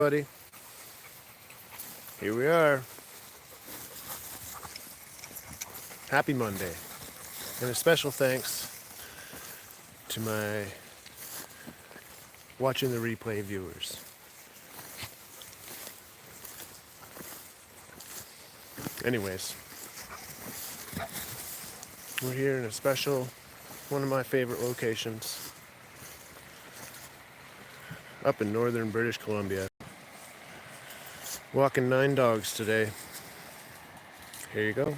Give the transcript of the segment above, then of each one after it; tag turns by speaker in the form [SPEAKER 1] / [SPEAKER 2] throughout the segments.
[SPEAKER 1] Buddy, here we are. Happy Monday. And a special thanks to my watching the replay viewers. Anyways, we're here in a special, one of my favorite locations, up in northern British Columbia. Walking 9 dogs today. Here you go.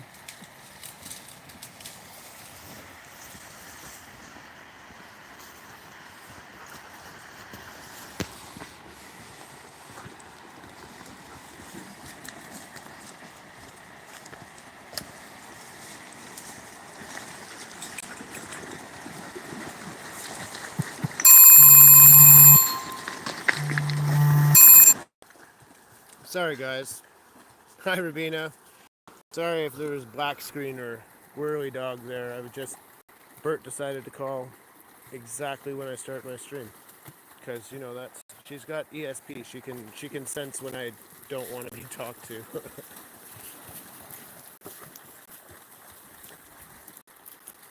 [SPEAKER 1] Sorry guys. Hi Rabina. Sorry if there was black screen or whirly dog there. Bert decided to call exactly when I start my stream. Because she's got ESP. She can sense when I don't want to be talked to.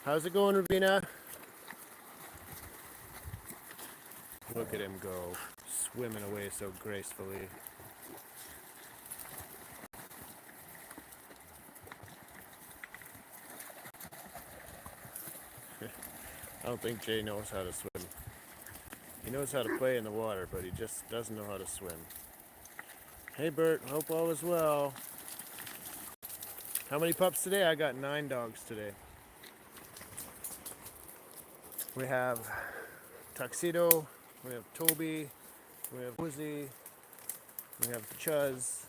[SPEAKER 1] How's it going, Rabina? Look at him go, swimming away so gracefully. I don't think Jay knows how to swim. He knows how to play in the water, but he just doesn't know how to swim. Hey Bert, hope all is well. How many pups today? I got 9 dogs today. We have Tuxedo, we have Toby, we have Woozy, we have Chuz,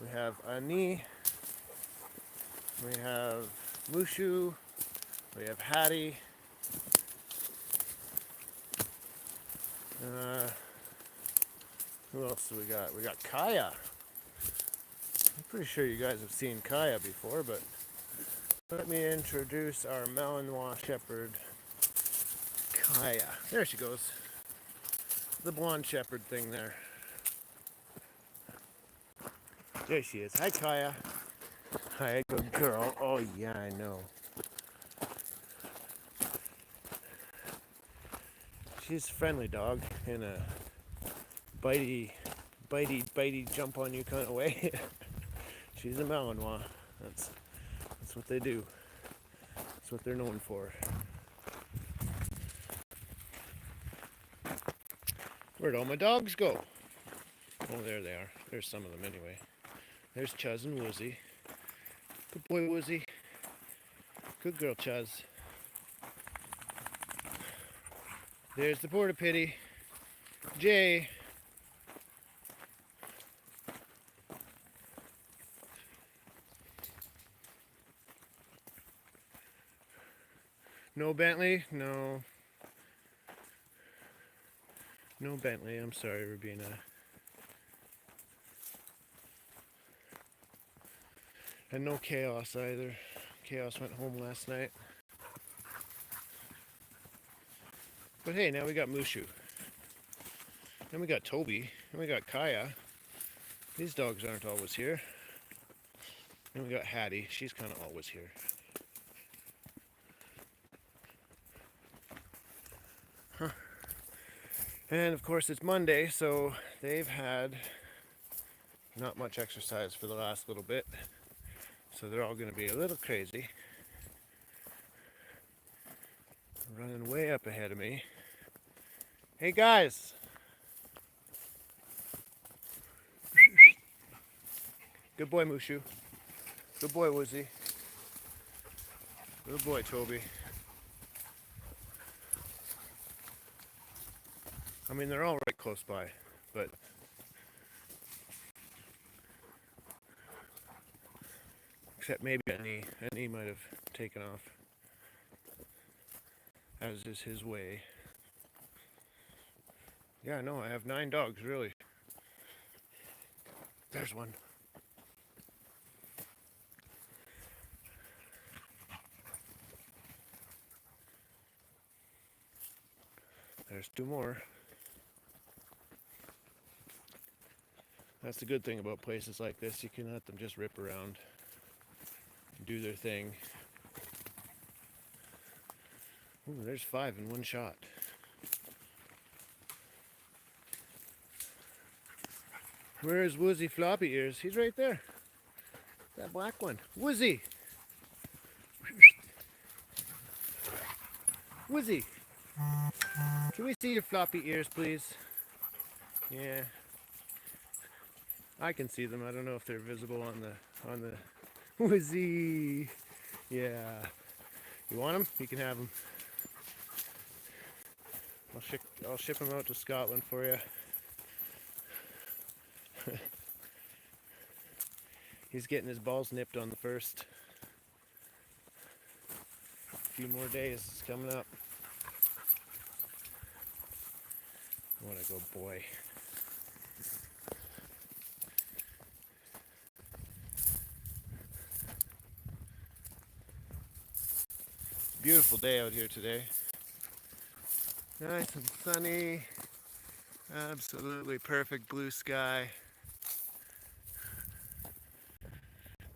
[SPEAKER 1] we have Ani, we have Mushu, we have Hattie, who else do we got? We got Kaya. I'm pretty sure you guys have seen Kaya before, but let me introduce our Malinois Shepherd, Kaya. There she goes. The blonde shepherd thing there. There she is. Hi, Kaya. Hi, good girl. Oh, yeah, I know. She's a friendly dog in a bitey, jump on you kind of way. She's a Malinois. That's what they do. That's what they're known for. Where'd all my dogs go? Oh, there they are. There's some of them anyway. There's Chuz and Woozy. Good boy, Woozy. Good girl, Chuz. There's the porta potty. Jay. No Bentley? No. No Bentley. I'm sorry, Rabina. And no Chaos either. Chaos went home last night. But hey, now we got Mushu. Then we got Toby. Then we got Kaya. These dogs aren't always here. Then we got Hattie. She's kind of always here. Huh. And of course it's Monday, so they've had not much exercise for the last little bit. So they're all going to be a little crazy. Running way up ahead of me. Hey guys! Good boy, Mushu. Good boy, Woozy. Good boy, Toby. I mean, they're all right close by, but except maybe Annie might have taken off, as is his way. Yeah, no, I have 9 dogs, really. There's one. There's 2 more. That's the good thing about places like this. You can let them just rip around and do their thing. Ooh, there's 5 in one shot. Where's Woozy Floppy Ears? He's right there. That black one. Woozy! Woozy! Can we see your floppy ears, please? Yeah. I can see them. I don't know if they're visible on the Woozy! Yeah. You want them? You can have them. I'll ship them out to Scotland for you. He's getting his balls nipped on the first. A few more days is coming up. What a good boy. Beautiful day out here today. Nice and sunny. Absolutely perfect blue sky.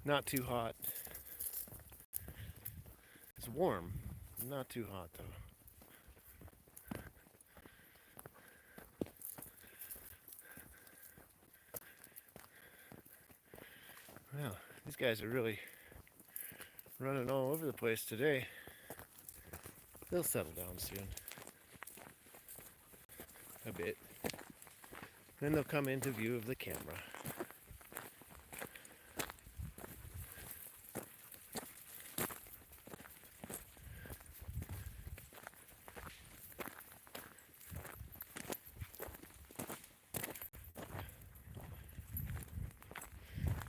[SPEAKER 1] Not too hot. It's warm. Not too hot though. Well, these guys are really running all over the place today. They'll settle down soon. A bit. Then they'll come into view of the camera.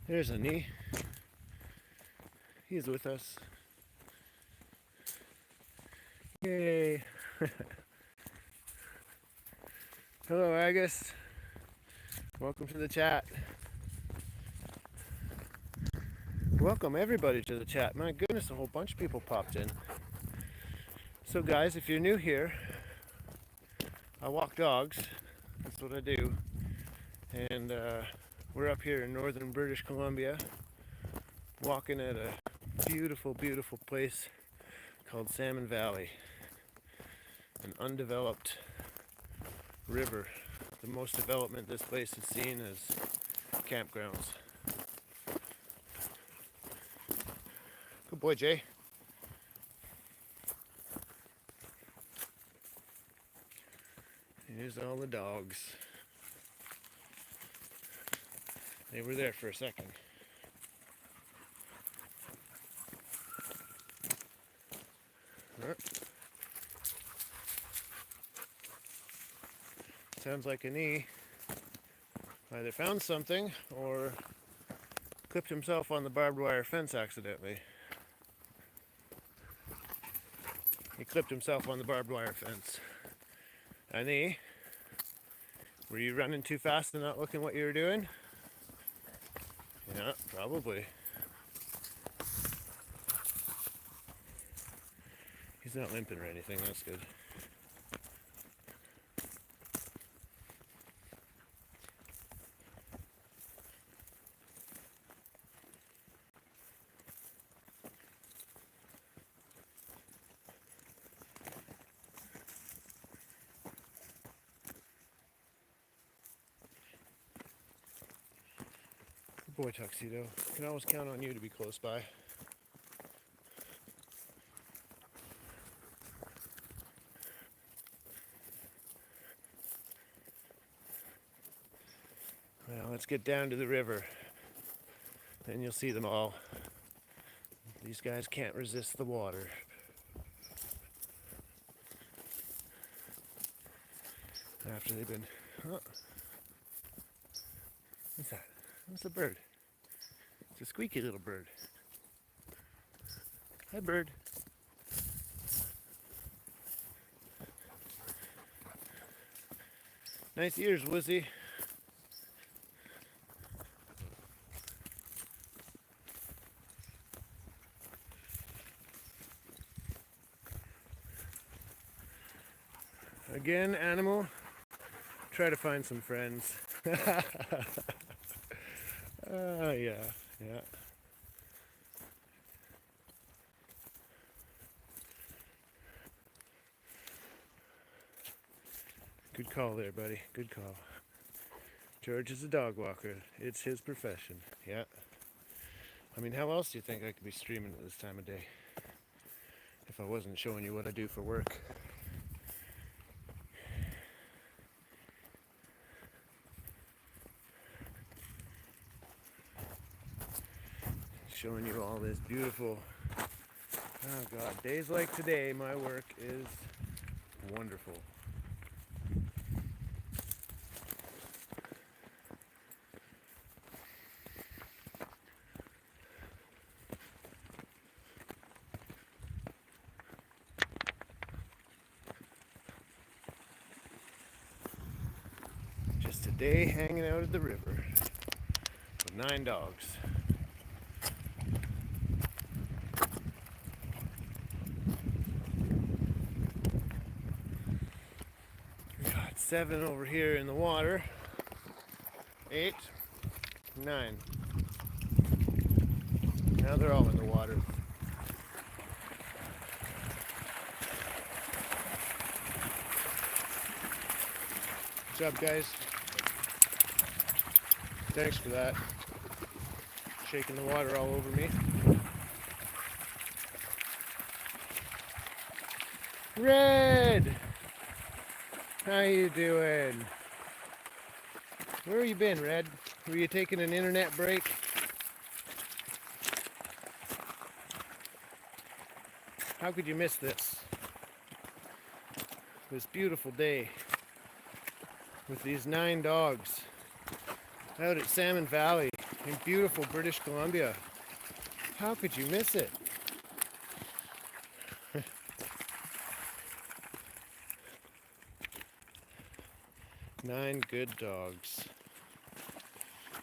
[SPEAKER 1] There's a knee. He's with us. Yay! Hello, Agus. Welcome to the chat. Welcome everybody to the chat. My goodness, a whole bunch of people popped in. So guys, if you're new here, I walk dogs. That's what I do. And we're up here in northern British Columbia, walking at a beautiful, beautiful place called Salmon Valley. An undeveloped river. The most development this place has seen is campgrounds. Good boy, Jay. Here's all the dogs. They were there for a second. Sounds like a knee either found something or clipped himself on the barbed wire fence accidentally. He clipped himself on the barbed wire fence. Knee, were you running too fast and not looking what you were doing? Yeah, probably. He's not limping or anything, that's good. Good boy, Tuxedo. Can always count on you to be close by. Well, let's get down to the river. Then you'll see them all. These guys can't resist the water. After they've been... Oh. What's that? What's a bird? It's a squeaky little bird. Hi, bird. Nice ears, Woozy. Again, animal, try to find some friends. Yeah, yeah. Good call there, buddy. Good call. George is a dog walker. It's his profession. Yeah. I mean, how else do you think I could be streaming at this time of day if I wasn't showing you what I do for work? Showing you all this beautiful, oh God, days like today, my work is wonderful. Just a day hanging out at the river with 9 dogs. We got 7 over here in the water. 8, 9. Now they're all in the water. What's up, guys? Thanks for that. Shaking the water all over me. Red! How you doing? Where have you been, Red? Were you taking an internet break? How could you miss this? This beautiful day with these 9 dogs out at Salmon Valley in beautiful British Columbia. How could you miss it? Nine good dogs.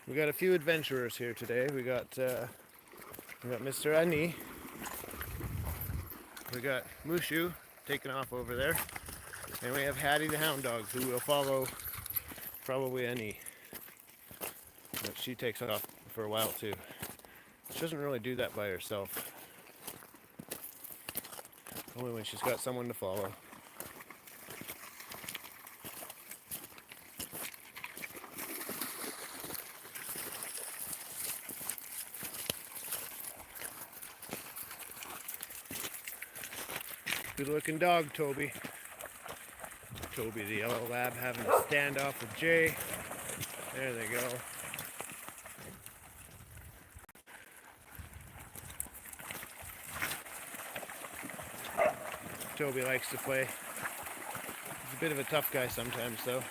[SPEAKER 1] We got a few adventurers here today. We got Mr. Ani. We got Mushu taking off over there. And we have Hattie the hound dog, who will follow probably Ani. But she takes off for a while too. She doesn't really do that by herself. Only when she's got someone to follow. Good looking dog, Toby. Toby the yellow lab having a standoff with Jay. There they go. Toby likes to play. He's a bit of a tough guy sometimes, though.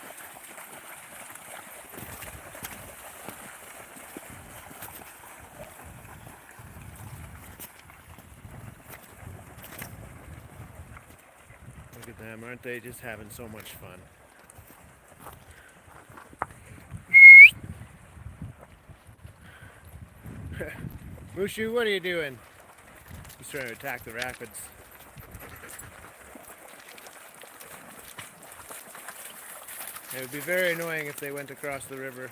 [SPEAKER 1] Look at them, aren't they just having so much fun? Mushu, what are you doing? He's trying to attack the rapids. It would be very annoying if they went across the river.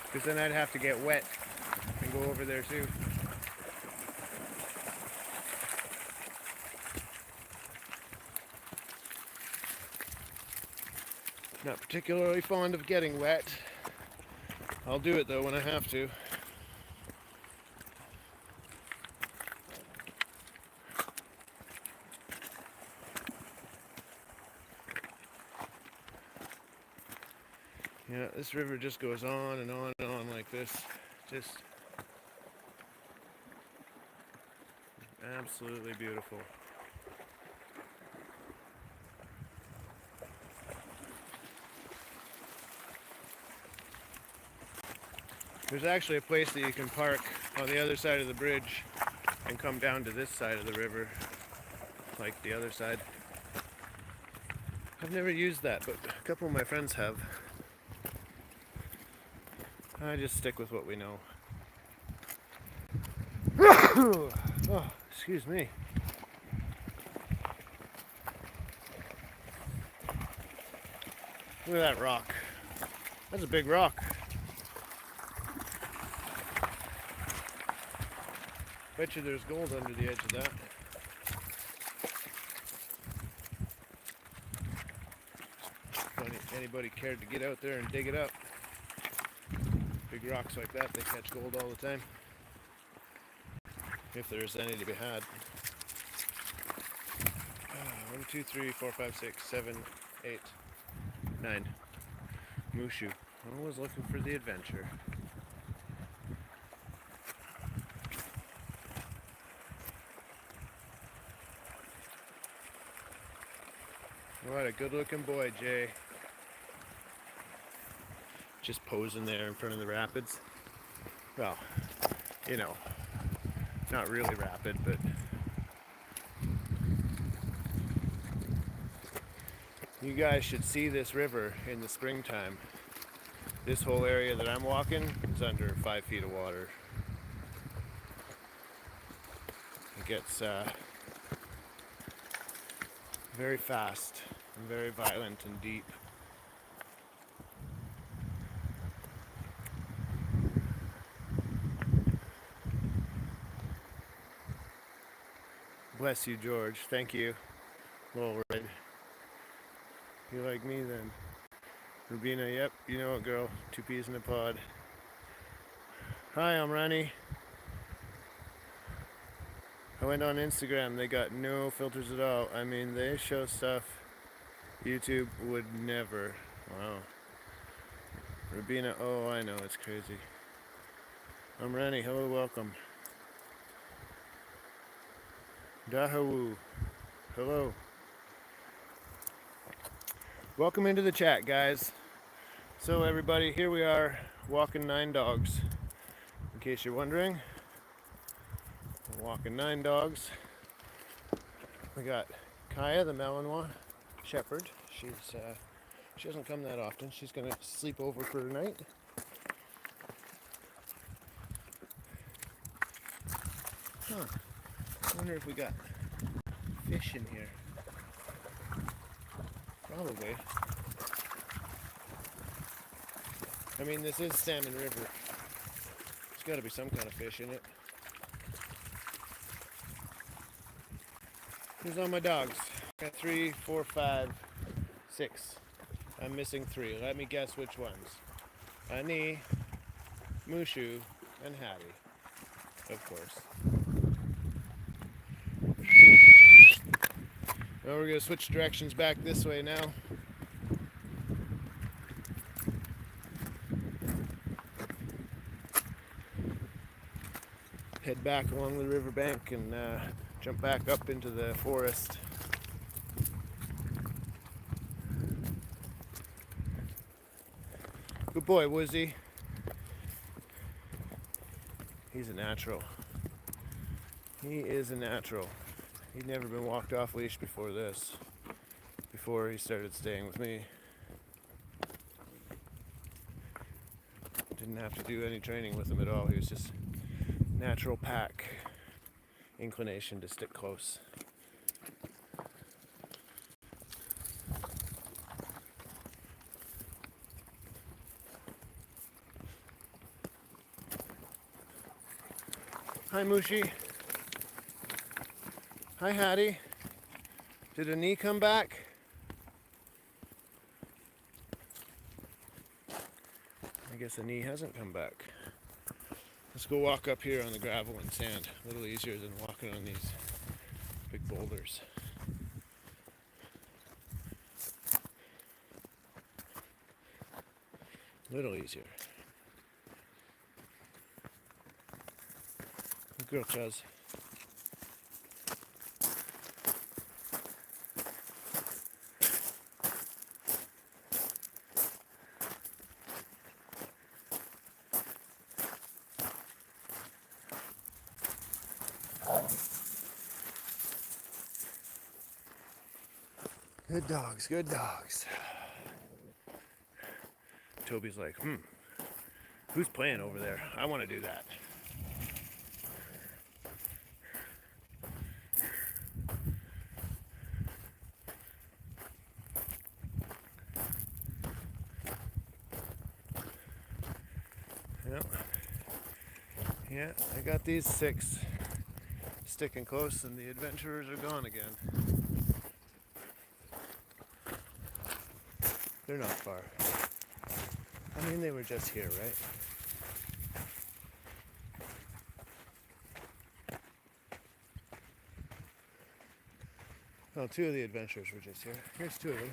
[SPEAKER 1] Because then I'd have to get wet and go over there too. Not particularly fond of getting wet. I'll do it though when I have to. Yeah, this river just goes on and on and on like this. Just absolutely beautiful. There's actually a place that you can park on the other side of the bridge and come down to this side of the river, like the other side. I've never used that, but a couple of my friends have. I just stick with what we know. Oh, excuse me. Look at that rock. That's a big rock. Bet you there's gold under the edge of that. If anybody cared to get out there and dig it up. Big rocks like that, they catch gold all the time. If there's any to be had. 1, 2, 3, 4, 5, 6, 7, 8, 9. Mushu. Always looking for the adventure. What a good looking boy, Jay. Just posing there in front of the rapids. Well, you know, not really rapid, but you guys should see this river in the springtime. This whole area that I'm walking is under 5 feet of water. It gets very fast and very violent and deep. Bless you, George. Thank you. Little red. You like me then? Rubina, yep, you know it, girl. 2 peas in a pod. Hi, I'm Ronnie. I went on Instagram. They got no filters at all. I mean, they show stuff YouTube would never. Wow. Rubina, oh, I know, it's crazy. I'm Ronnie. Hello, welcome. Dahawu. Hello. Welcome into the chat, guys. So everybody, here we are walking 9 dogs. In case you're wondering, we're walking 9 dogs. We got Kaya, the Malinois shepherd. She doesn't come that often. She's gonna sleep over for the night. Huh. I wonder if we got fish in here. Probably. I mean, this is Salmon River. There's got to be some kind of fish in it. Who's on my dogs? Got 3, 4, 5, 6. I'm missing 3. Let me guess which ones. Ani, Mushu, and Hattie. Of course. Well, we're going to switch directions back this way now. Head back along the riverbank and jump back up into the forest. Good boy, Woozy. He's a natural. He is a natural. He'd never been walked off leash before this. Before he started staying with me. Didn't have to do any training with him at all. He was just natural pack inclination to stick close. Hi, Mushi. Hi, Hattie. Did Ani come back? I guess Ani hasn't come back. Let's go walk up here on the gravel and sand. A little easier than walking on these big boulders. A little easier. Good girl, Chuz. Good dogs, good dogs. Toby's like, who's playing over there? I want to do that. No. Yeah, I got these 6 sticking close and the adventurers are gone again. They're not far. I mean, they were just here, right? Well, 2 of the adventurers were just here. Here's 2 of them.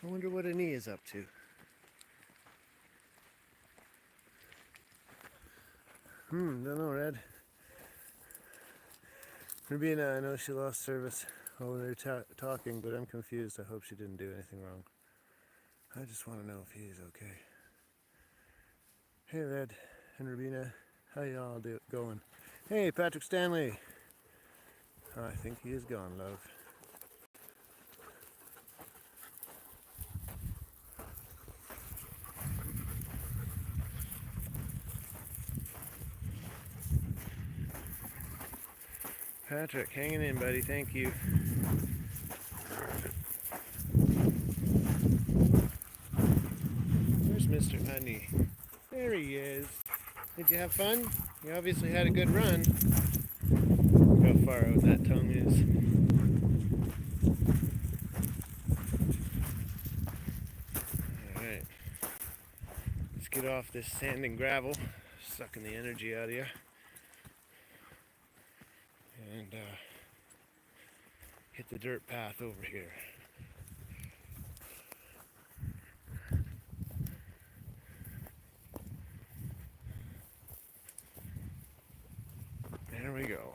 [SPEAKER 1] I wonder what Annie is up to. Don't know, Red. Rubina, I know she lost service while we were talking, but I'm confused. I hope she didn't do anything wrong. I just want to know if he's okay. Hey, Red and Rubina, how y'all going? Hey, Patrick Stanley. I think he is gone, love. Patrick, hanging in, buddy. Thank you. Where's Mr. Honey? There he is. Did you have fun? You obviously had a good run. Look how far out that tongue is. Alright. Let's get off this sand and gravel, sucking the energy out of you. And hit the dirt path over here. There we go.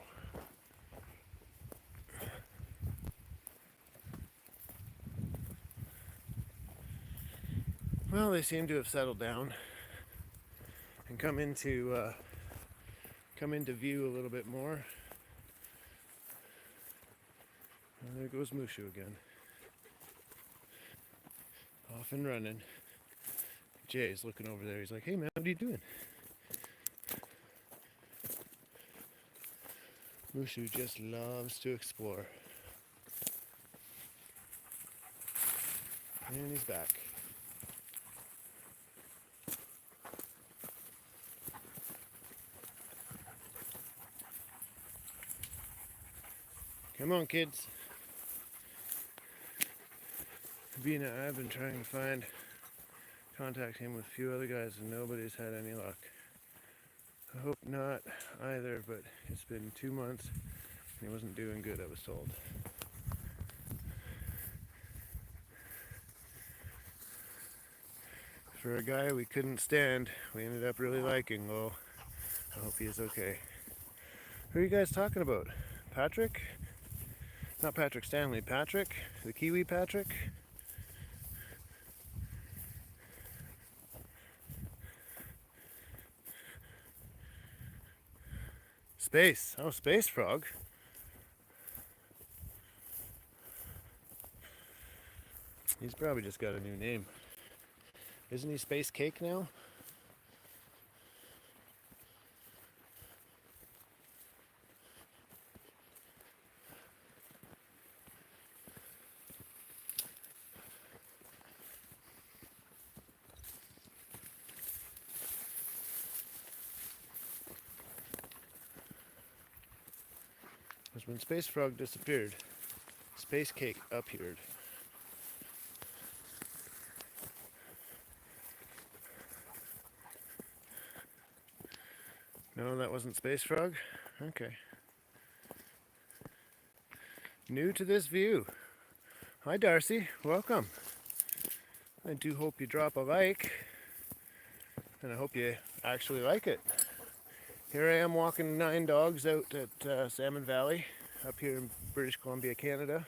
[SPEAKER 1] Well, they seem to have settled down and come into view a little bit more. And there goes Mushu again. Off and running. Jay's looking over there. He's like, "Hey man, what are you doing?" Mushu just loves to explore. And he's back. Come on, kids. Bina, I've been trying to contact him with a few other guys and nobody's had any luck. I hope not either, but it's been 2 months and he wasn't doing good, I was told. For a guy we couldn't stand, we ended up really liking. Well, I hope he is okay. Who are you guys talking about? Patrick? Not Patrick Stanley, Patrick? The Kiwi Patrick? Space. Oh, Space Frog. He's probably just got a new name. Isn't he Space Cake now? Because when Space Frog disappeared, Space Cake appeared. No, that wasn't Space Frog? Okay. New to this view. Hi Darcy, welcome. I do hope you drop a like, and I hope you actually like it. Here I am walking 9 dogs out at Salmon Valley, up here in British Columbia, Canada.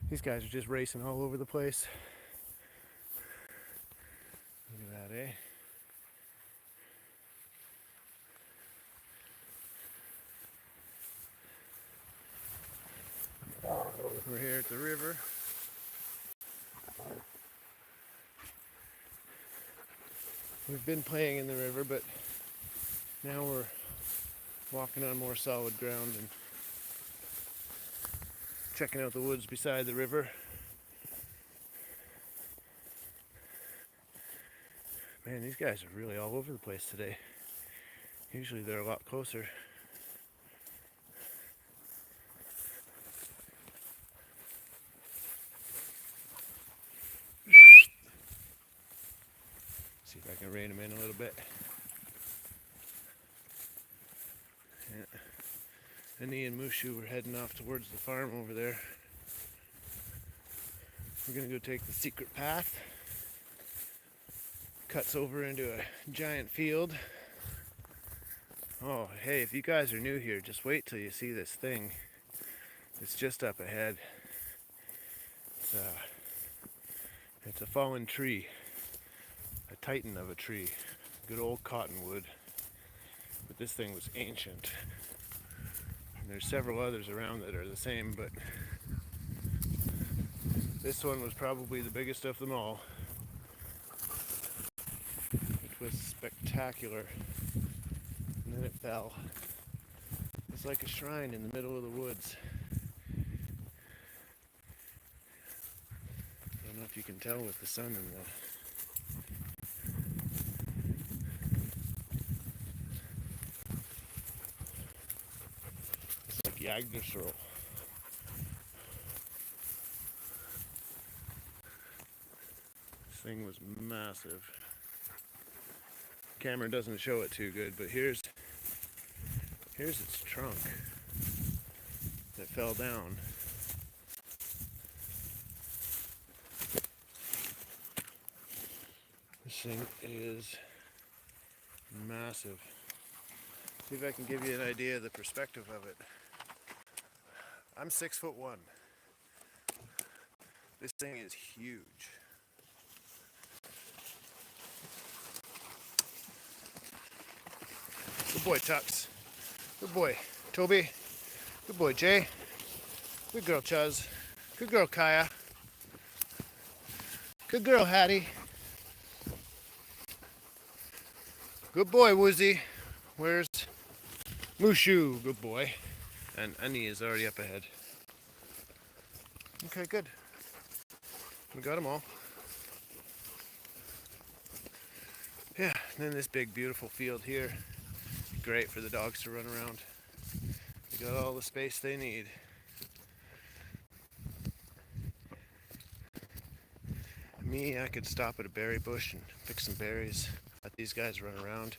[SPEAKER 1] These guys are just racing all over the place. Look at that, eh? We're here at the river. We've been playing in the river, but now we're walking on more solid ground and checking out the woods beside the river. Man, these guys are really all over the place today. Usually they're a lot closer. See if I can rein them in a little bit. Yeah. Annie and Mushu were heading off towards the farm over there. We're gonna go take the secret path. Cuts over into a giant field. Oh, hey, if you guys are new here, just wait till you see this thing. It's just up ahead. It's a fallen tree. A titan of a tree. Good old cottonwood. But this thing was ancient. And there's several others around that are the same, but this one was probably the biggest of them all. It was spectacular. And then it fell. It's like a shrine in the middle of the woods. I don't know if you can tell with the sun and the it's like Yggdrasil. This thing was massive. Camera doesn't show it too good, but here's its trunk that fell down. This thing is massive. See if I can give you an idea of the perspective of it. I'm 6'1". This thing is huge. Good boy, Tux. Good boy, Toby. Good boy, Jay. Good girl, Chuz. Good girl, Kaya. Good girl, Hattie. Good boy, Woozy. Where's Mushu? Good boy. And Annie is already up ahead. Okay, good. We got them all. Yeah, and then this big, beautiful field here. Great for the dogs to run around. They got all the space they need. Me, I could stop at a berry bush and pick some berries. Let these guys run around.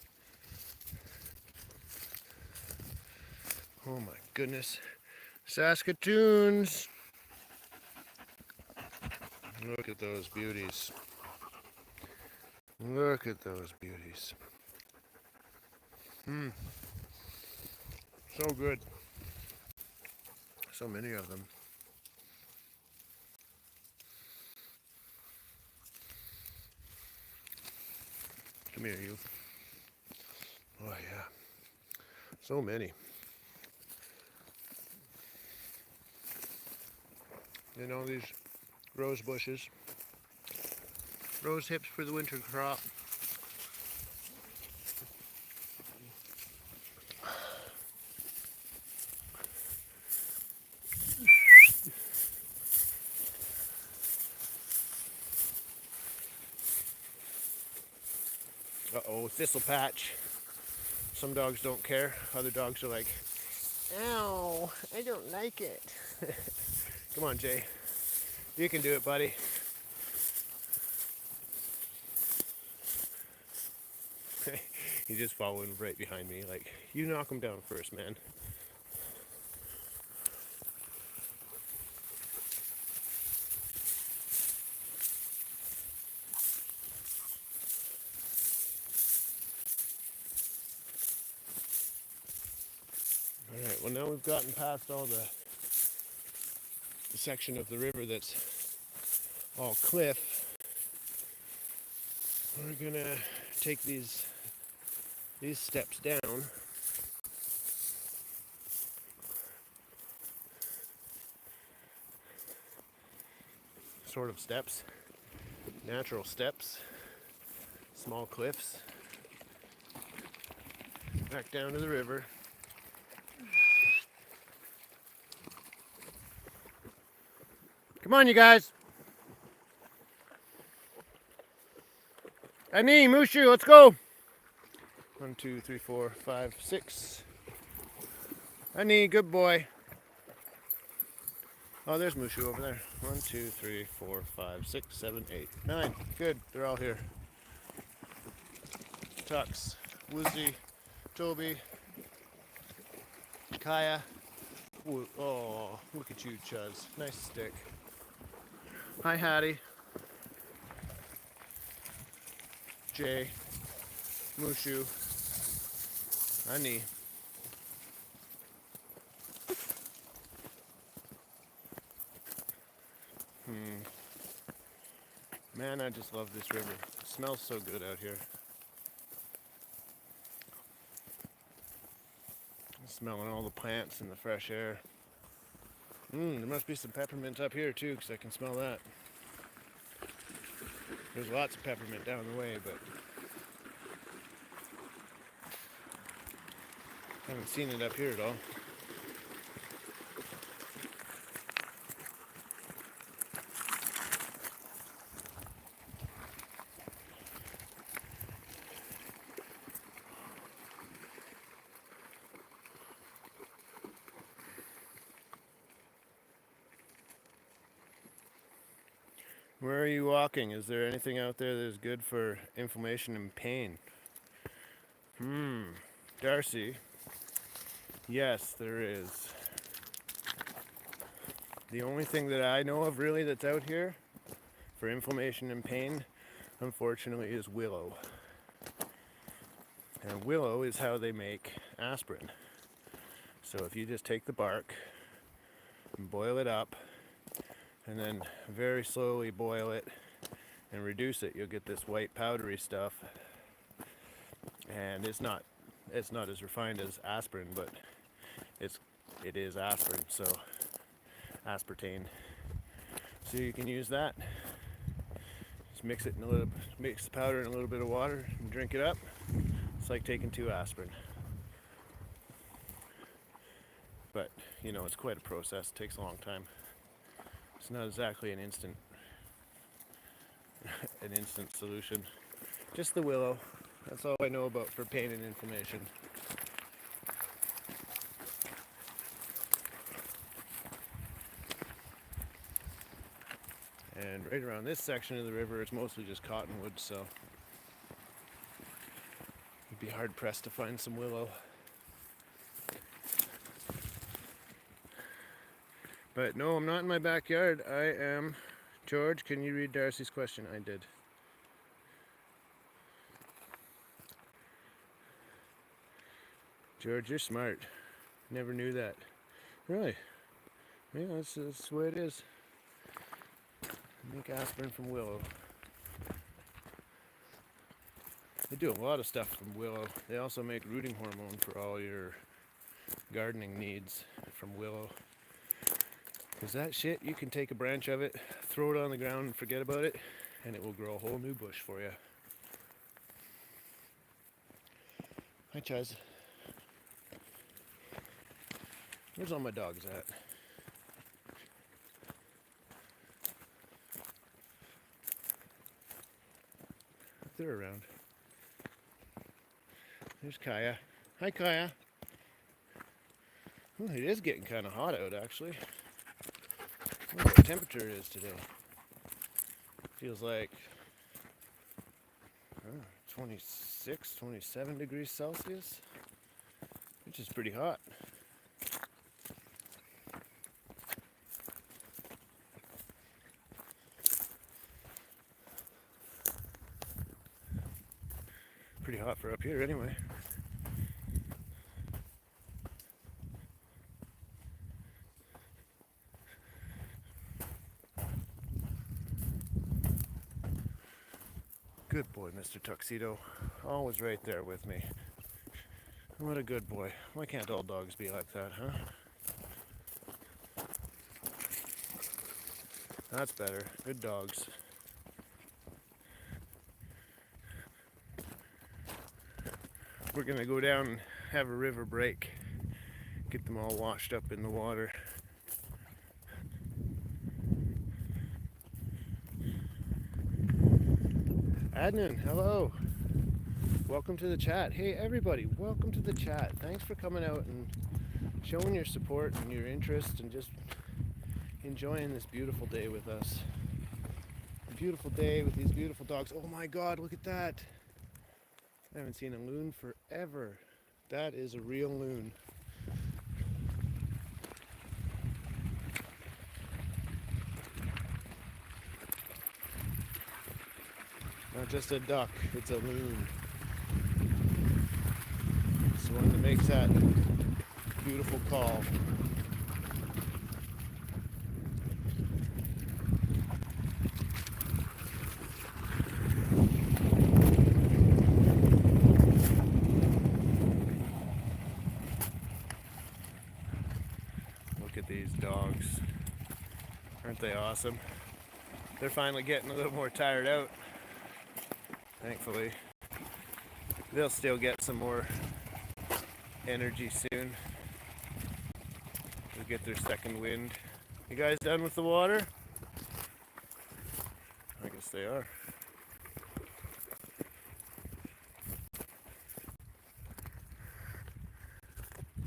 [SPEAKER 1] Oh my goodness. Saskatoons! Look at those beauties. Look at those beauties. So good. So many of them. Come here, you. Oh yeah. So many. You know, these rose bushes. Rose hips for the winter crop. Uh-oh, thistle patch. Some dogs don't care. Other dogs are like, ow, I don't like it. Come on, Jay. You can do it, buddy. He's just following right behind me. Like, you knock him down first, man. Alright, well now we've gotten past all the section of the river that's all cliff. We're gonna take these steps down. Sort of steps. Natural steps. Small cliffs. Back down to the river. Come on, you guys. Annie, Mushu, let's go. 1, 2, 3, 4, 5, 6. Annie, good boy. Oh, there's Mushu over there. 1, 2, 3, 4, 5, 6, 7, 8, 9. Good, they're all here. Tux, Woozy, Toby, Kaya. Oh, look at you, Chuz. Nice stick. Hi, Hattie. Jay, Mushu, Annie. Man, I just love this river. It smells so good out here. I'm smelling all the plants and the fresh air. There must be some peppermint up here too, because I can smell that. There's lots of peppermint down the way, but I haven't seen it up here at all. Where are you walking? Is there anything out there that is good for inflammation and pain? Darcy. Yes, there is. The only thing that I know of really that's out here for inflammation and pain, unfortunately, is willow. And willow is how they make aspirin. So if you just take the bark and boil it up, and then very slowly boil it and reduce it, you'll get this white powdery stuff. And it's not as refined as aspirin, but it is aspirin, so aspartame. So you can use that. Just mix the powder in a little bit of water and drink it up. It's like taking 2 aspirin. But it's quite a process. It takes a long time. It's not exactly an instant solution. Just the willow. That's all I know about for pain and inflammation. And right around this section of the river, it's mostly just cottonwood, so you'd be hard pressed to find some willow. But no, I'm not in my backyard. I am... George, can you read Darcy's question? I did. George, you're smart. Never knew that. Really? Yeah, that's the way it is. Make aspirin from willow. They do a lot of stuff from willow. They also make rooting hormone for all your gardening needs from willow. Because that shit, you can take a branch of it, throw it on the ground and forget about it, and it will grow a whole new bush for you. Hi, Chaz. Where's all my dogs at? They're around. There's Kaya. Hi, Kaya. Well, it is getting kind of hot out, actually. I wonder what the temperature is today. Feels like 26, 27 degrees Celsius, which is pretty hot. Pretty hot for up here anyway. Good boy, Mr. Tuxedo. Always right there with me. What a good boy. Why can't all dogs be like that, huh? That's better. Good dogs. We're gonna go down and have a river break. Get them all washed up in the water. Adnan, hello. Welcome to the chat. Hey everybody, welcome to the chat. Thanks for coming out and showing your support and your interest and just enjoying this beautiful day with us. A beautiful day with these beautiful dogs. Oh my god, look at that. I haven't seen a loon forever. That is a real loon. Not just a duck, it's a loon. It's the one that makes that beautiful call. Look at these dogs. Aren't they awesome? They're finally getting a little more tired out. Thankfully. They'll still get some more energy soon. They'll get their second wind. You guys done with the water? I guess they are.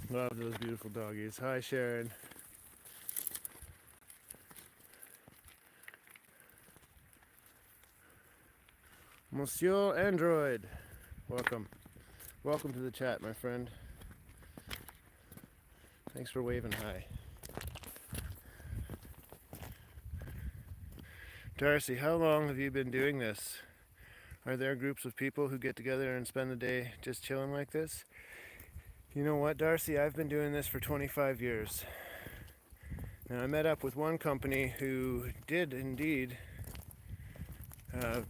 [SPEAKER 1] Love those beautiful doggies. Hi, Sharon. Monsieur Android. Welcome. Welcome to the chat, my friend. Thanks for waving hi. Darcy, how long have you been doing this? Are there groups of people who get together and spend the day just chilling like this? You know what, Darcy? I've been doing this for 25 years. Now, I met up with one company who did indeed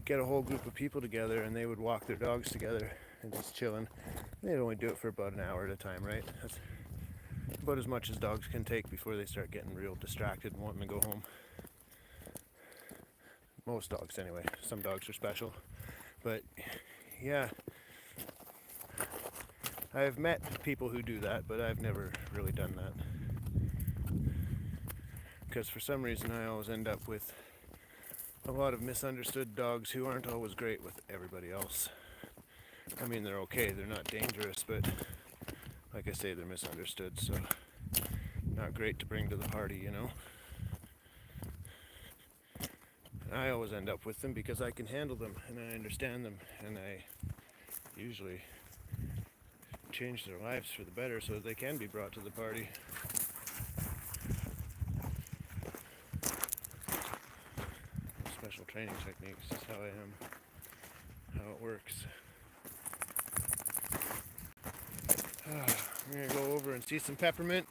[SPEAKER 1] get a whole group of people together, and they would walk their dogs together and just chilling. They'd only do it for about an hour at a time, right? That's about as much as dogs can take before they start getting real distracted and wanting to go home. Most dogs anyway. Some dogs are special. But yeah, I've met people who do that, but I've never really done that. Because for some reason I always end up with a lot of misunderstood dogs who aren't always great with everybody else. I mean, they're okay, they're not dangerous, but like I say, they're misunderstood, so not great to bring to the party, you know? I always end up with them because I can handle them and I understand them, and I usually change their lives for the better so that they can be brought to the party. Special training techniques is how I am, how it works. We're gonna go over and see some peppermint,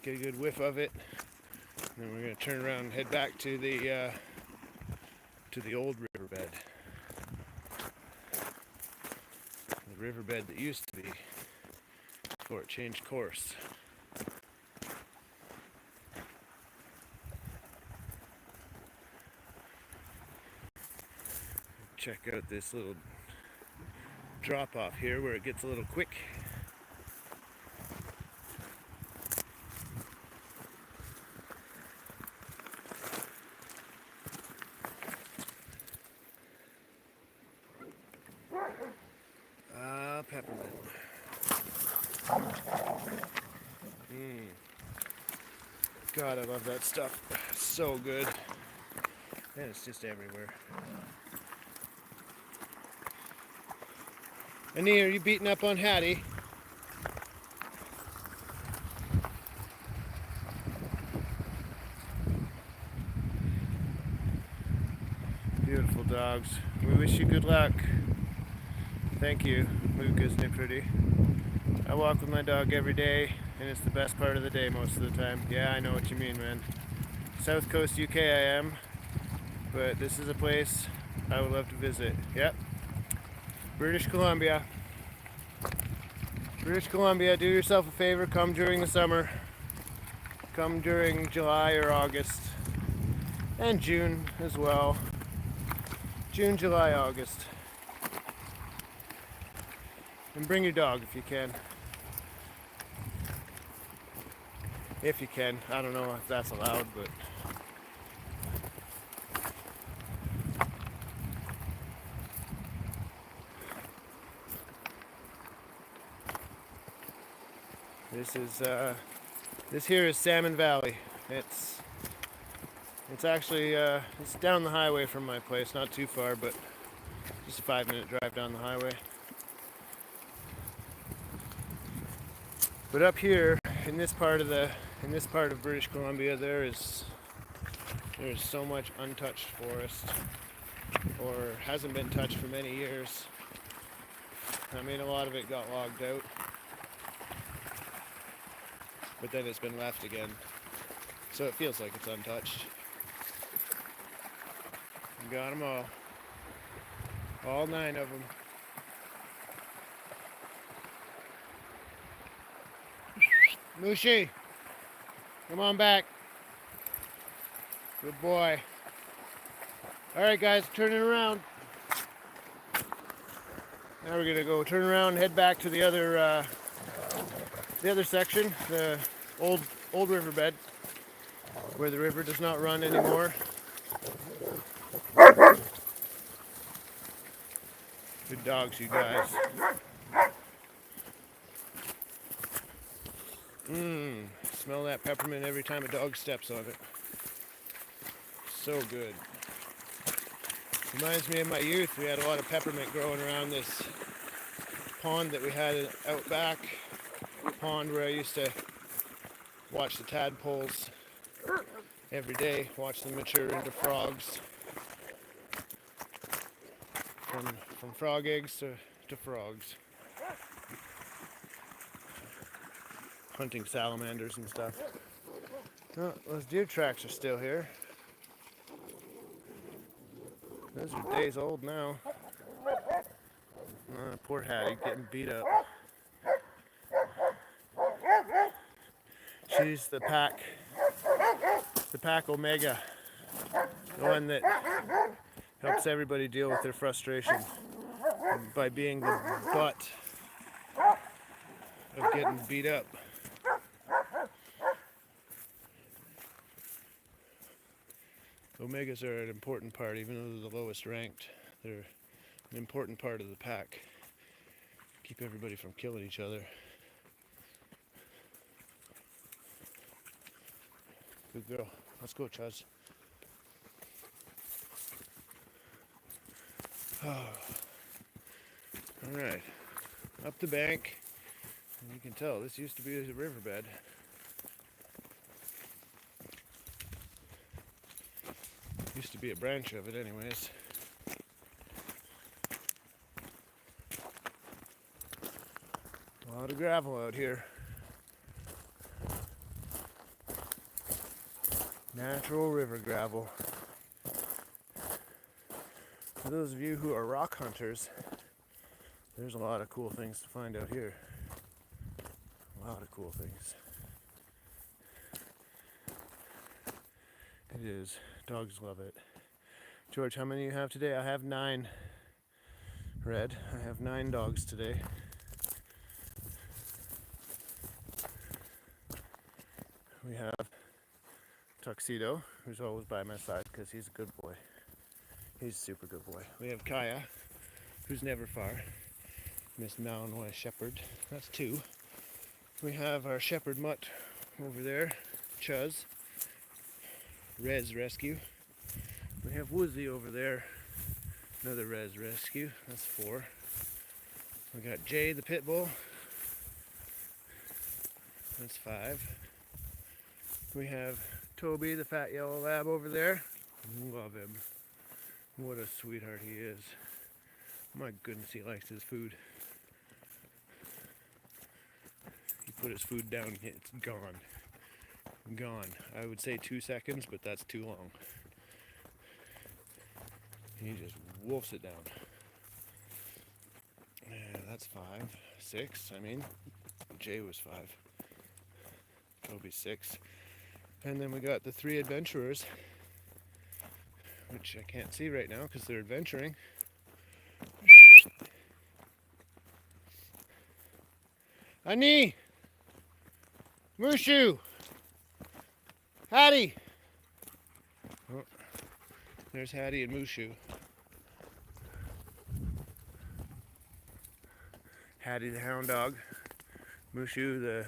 [SPEAKER 1] get a good whiff of it, and then we're gonna turn around and head back to the old riverbed. The riverbed that used to be before it changed course. Check out this little drop off here where it gets a little quick. Peppermint. God, I love that stuff. It's so good. And it's just everywhere. Annie, are you beating up on Hattie? Beautiful dogs. We wish you good luck. Thank you, Luke, isn't it pretty? I walk with my dog every day, and it's the best part of the day most of the time. Yeah, I know what you mean, man. South Coast UK I am, but this is a place I would love to visit. Yep. British Columbia. British Columbia, do yourself a favor, come during the summer. Come during July or August. And June as well. June, July, August. And bring your dog if you can. If you can. I don't know if that's allowed, but This here is Salmon Valley. It's actually it's down the highway from my place, not too far, but just a 5-minute drive down the highway. But up here in this part of British Columbia, there's so much untouched forest, or hasn't been touched for many years. I mean, a lot of it got logged out, but then it's been left again, so it feels like it's untouched. We got them all 9 of them. Mushi, come on back. Good boy. All right, guys, turning around. Now we're gonna go turn around and head back to the other section, the old riverbed, where the river does not run anymore. Good dogs, you guys. Smell that peppermint every time a dog steps on it. So good. Reminds me of my youth. We had a lot of peppermint growing around this pond that we had out back. Pond where I used to watch the tadpoles every day, watch them mature into frogs. From frog eggs to frogs. Hunting salamanders and stuff. Oh, those deer tracks are still here. Those are days old now. Poor Hattie getting beat up. She's the pack omega. The one that helps everybody deal with their frustration by being the butt of getting beat up. Omegas are an important part, even though they're the lowest ranked. They're an important part of the pack. Keep everybody from killing each other. Good girl. Let's go, Chuz. Alright. Up the bank. And you can tell this used to be a riverbed. Used to be a branch of it anyways. A lot of gravel out here. Natural river gravel. For those of you who are rock hunters, there's a lot of cool things to find out here. A lot of cool things. It is. Dogs love it. George, how many do you have today? I have 9. Red, I have 9 dogs today. We have Tuxedo, who's always by my side because he's a good boy. He's a super good boy. We have Kaya, who's never far. Miss Malinois Shepherd. That's 2. We have our Shepherd Mutt over there, Chuz. Res Rescue. We have Woozy over there, another Res Rescue. That's 4. We got Jay the Pit Bull. That's 5. We have Toby the fat yellow lab over there. Love him. What a sweetheart he is. My goodness, he likes his food. He put his food down, it's gone. Gone. I would say 2 seconds, but that's too long. He just wolfs it down. Yeah, that's 5. 6, I mean. Jay was 5. Toby's 6. And then we got the 3 adventurers, which I can't see right now because they're adventuring. Ani! Mushu! Hattie! Oh, there's Hattie and Mushu. Hattie the hound dog. Mushu the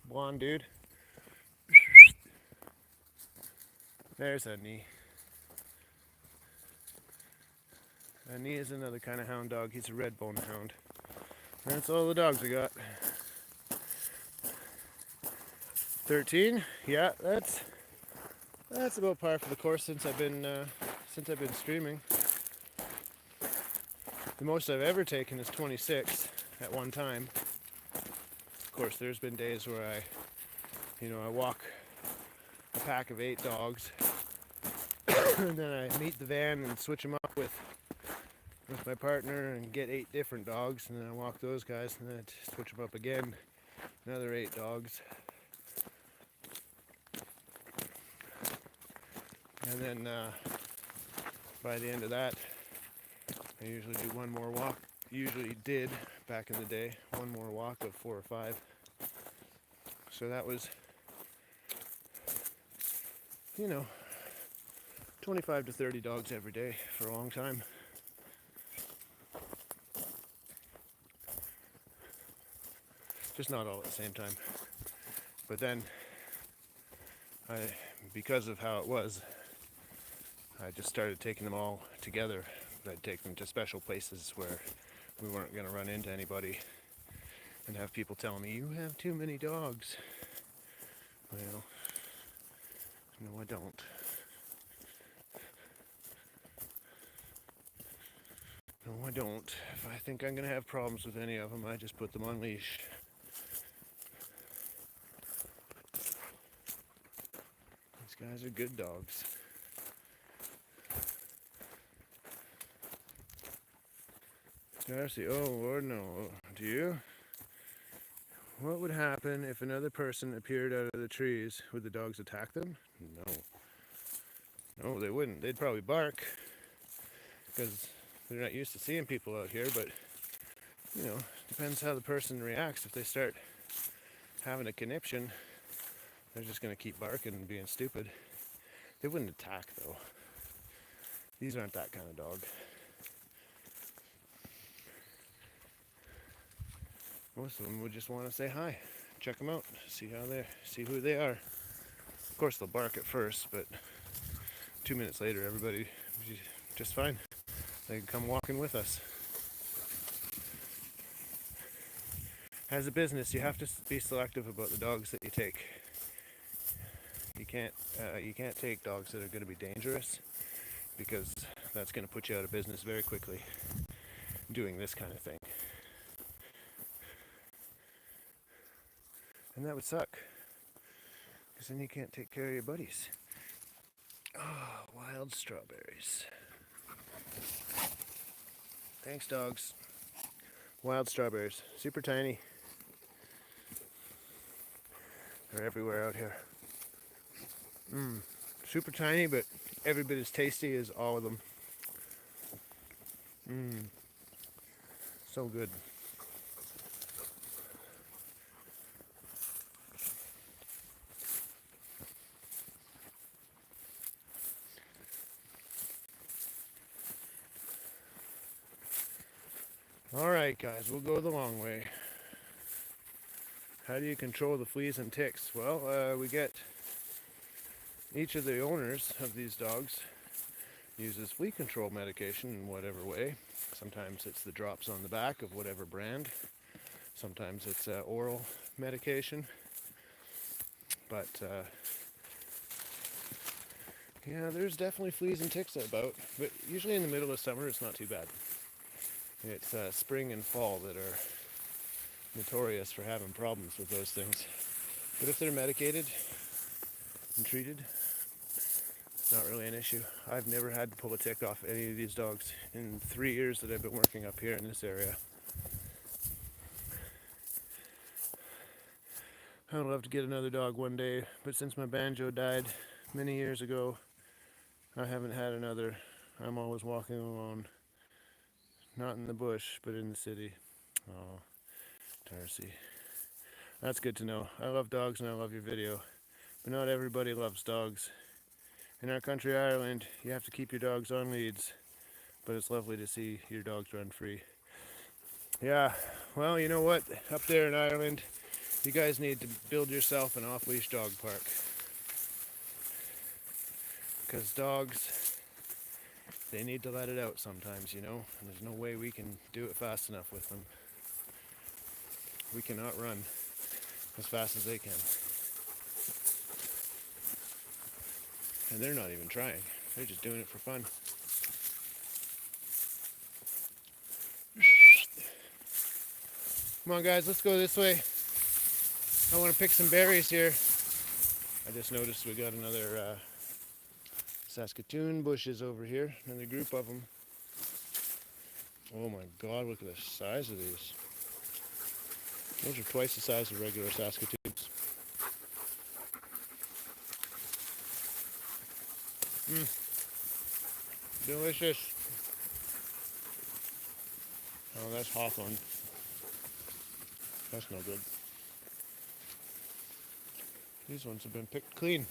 [SPEAKER 1] Blonde dude. There's Honey. Honey is another kind of hound dog. He's a red bone hound. That's all the dogs I got. 13. Yeah, that's about par for the course since I've been streaming. The most I've ever taken is 26 at one time. Of course, there's been days where I walk a pack of 8 dogs, and then I meet the van and switch them up with my partner and get 8 different dogs, and then I walk those guys and then I switch them up again, another 8 dogs. And then by the end of that, I usually do one more walk. Usually did back in the day, one more walk of 4 or 5. So that was, 25 to 30 dogs every day for a long time. Just not all at the same time. But then, because of how it was, I just started taking them all together. I'd take them to special places where we weren't going to run into anybody and have people telling me, "You have too many dogs." Well, no, I don't. No, I don't. If I think I'm going to have problems with any of them, I just put them on leash. These guys are good dogs. Darcy, oh Lord, no. Do you? What would happen if another person appeared out of the trees? Would the dogs attack them? No. No, they wouldn't. They'd probably bark because they're not used to seeing people out here, but depends how the person reacts. If they start having a conniption, they're just going to keep barking and being stupid. They wouldn't attack, though. These aren't that kind of dog. Most of them would just want to say hi, check them out, see who they are. Of course, they'll bark at first, but 2 minutes later, everybody just fine. They can come walking with us. As a business, you have to be selective about the dogs that you take. You can't take dogs that are going to be dangerous, because that's going to put you out of business very quickly doing this kind of thing. And that would suck, because then you can't take care of your buddies. Oh, wild strawberries. Thanks, dogs. Wild strawberries, super tiny. They're everywhere out here. Super tiny, but every bit as tasty as all of them. So good. Alright guys, we'll go the long way. How do you control the fleas and ticks? Well, we get each of the owners of these dogs uses flea control medication in whatever way. Sometimes it's the drops on the back of whatever brand. Sometimes it's oral medication. But yeah, there's definitely fleas and ticks about. But usually in the middle of summer, it's not too bad. It's spring and fall that are notorious for having problems with those things. But if they're medicated and treated, it's not really an issue. I've never had to pull a tick off any of these dogs in 3 years that I've been working up here in this area. I would love to get another dog one day, but since my banjo died many years ago, I haven't had another. I'm always walking alone. Not in the bush, but in the city. Oh, Darcy. That's good to know. I love dogs and I love your video. But not everybody loves dogs. In our country, Ireland, you have to keep your dogs on leads. But it's lovely to see your dogs run free. Yeah, well, you know what? Up there in Ireland, You guys need to build yourself an off-leash dog park. Because dogs, they need to let it out sometimes, you know? And there's no way we can do it fast enough with them. We cannot run as fast as they can. And they're not even trying. They're just doing it for fun. Come on guys, let's go this way. I want to pick some berries here. I just noticed we got another Saskatoon bushes over here. Another group of them. Oh my god, look at the size of these. Those are twice the size of regular Saskatoons. Delicious. Oh, that's hawthorn. That's no good. These ones have been picked clean.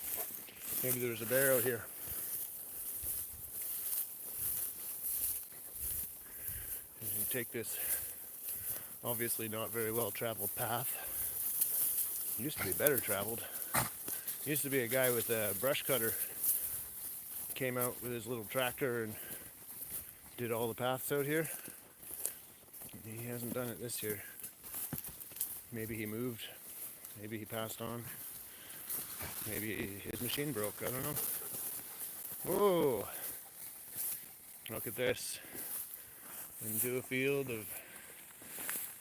[SPEAKER 1] Maybe there's a bear out here. You can take this obviously not very well traveled path. It used to be better traveled. Used to be a guy with a brush cutter came out with his little tractor and did all the paths out here. He hasn't done it this year. Maybe he moved. Maybe he passed on. Maybe his machine broke. I don't know. Whoa! Look at this. Into a field of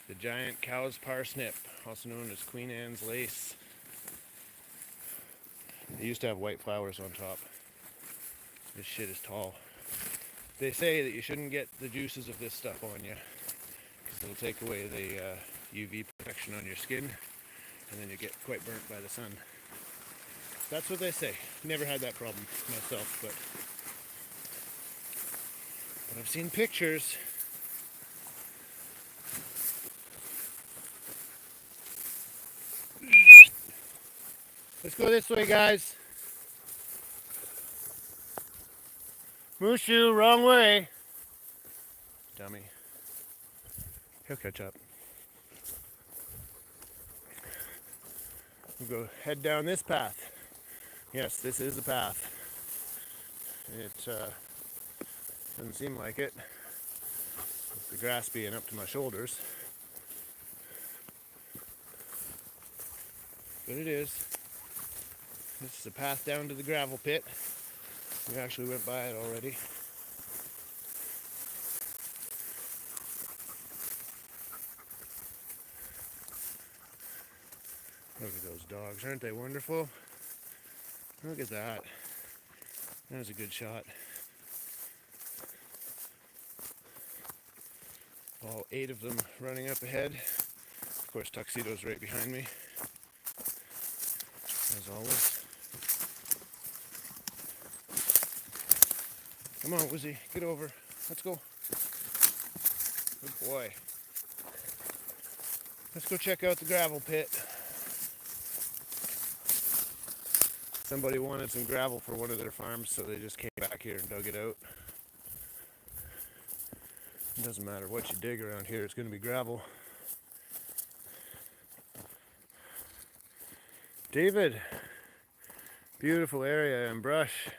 [SPEAKER 1] the giant cow's parsnip, also known as Queen Anne's lace. They used to have white flowers on top. This shit is tall. They say that you shouldn't get the juices of this stuff on you because it'll take away the UV protection on your skin and then you get quite burnt by the sun. That's what they say. Never had that problem myself, but I've seen pictures. Let's go this way, guys. Mushu, wrong way. Dummy. He'll catch up. We'll go head down this path. Yes, this is a path. It doesn't seem like it, with the grass being up to my shoulders. But it is. This is a path down to the gravel pit. We actually went by it already. Look at those dogs, aren't they wonderful? Look at that. That was a good shot. All 8 of them running up ahead. Of course, Tuxedo's right behind me, as always. Come on, Wizzy, get over. Let's go. Good boy. Let's go check out the gravel pit. Somebody wanted some gravel for one of their farms, so they just came back here and dug it out. It doesn't matter what you dig around here, it's going to be gravel. David, beautiful area and brush.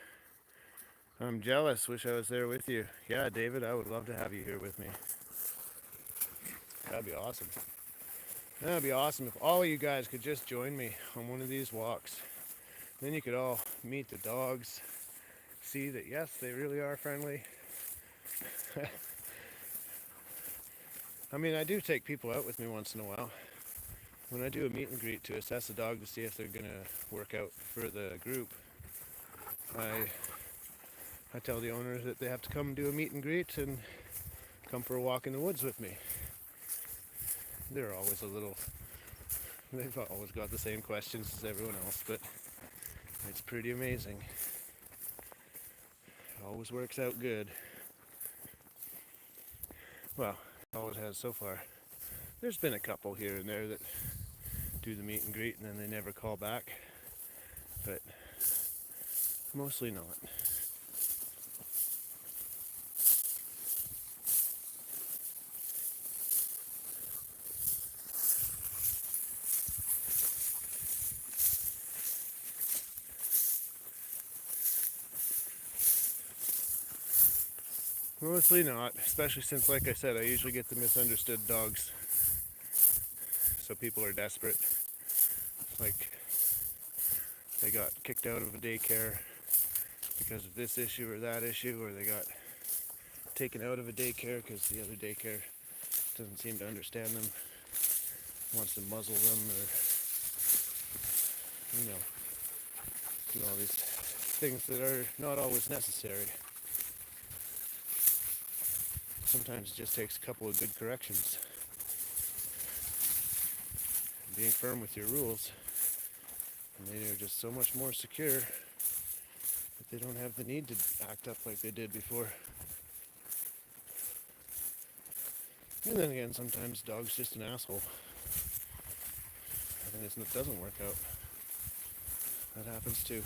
[SPEAKER 1] I'm jealous, wish I was there with you. Yeah, David, I would love to have you here with me. That'd be awesome. That'd be awesome if all of you guys could just join me on one of these walks. Then you could all meet the dogs, see that yes, they really are friendly. I mean, I do take people out with me once in a while. When I do a meet and greet to assess a dog to see if they're gonna work out for the group, I tell the owners that they have to come do a meet and greet and come for a walk in the woods with me. They're always they've always got the same questions as everyone else, but it's pretty amazing. It always works out good. Well, it always has so far. There's been a couple here and there that do the meet and greet and then they never call back, but mostly not. Mostly not, especially since, like I said, I usually get the misunderstood dogs. So people are desperate. Like, they got kicked out of a daycare because of this issue or that issue, or they got taken out of a daycare because the other daycare doesn't seem to understand them, wants to muzzle them, or, do all these things that are not always necessary. Sometimes it just takes a couple of good corrections. Being firm with your rules, and they are just so much more secure that they don't have the need to act up like they did before. And then again, sometimes dog's just an asshole, and it doesn't work out. That happens too.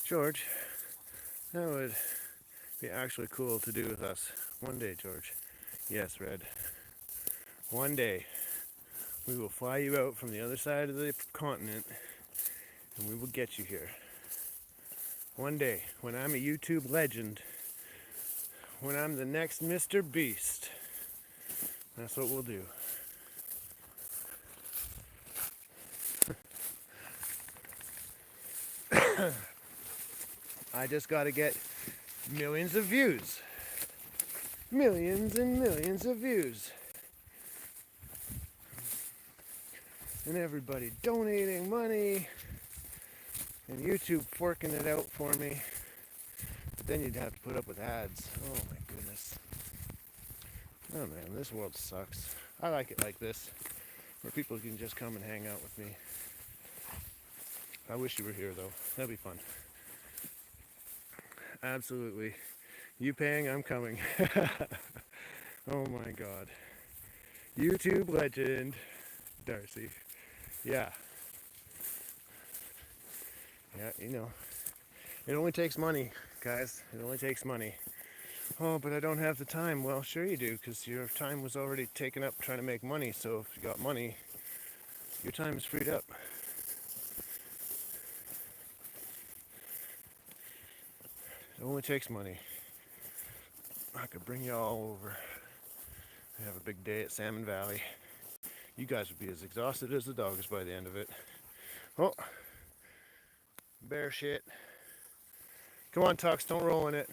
[SPEAKER 1] George, that would be actually cool to do with us one day, George. Yes, Red. One day, we will fly you out from the other side of the continent, and we will get you here. One day, when I'm a YouTube legend, when I'm the next Mr. Beast, that's what we'll do. I just gotta get millions of views. Millions and millions of views. And everybody donating money, and YouTube forking it out for me. But then you'd have to put up with ads. Oh my goodness. Oh man, this world sucks. I like it like this, where people can just come and hang out with me. I wish you were here though. That'd be fun. Absolutely. You paying, I'm coming. Oh my god. YouTube legend, Darcy. Yeah. Yeah, it only takes money, guys. It only takes money. Oh, but I don't have the time. Well, sure you do, because your time was already taken up trying to make money. So if you got money, your time is freed up. It only takes money. I could bring you all over. We have a big day at Salmon Valley. You guys would be as exhausted as the dogs by the end of it. Oh, bear shit. Come on, Tux, don't roll in it.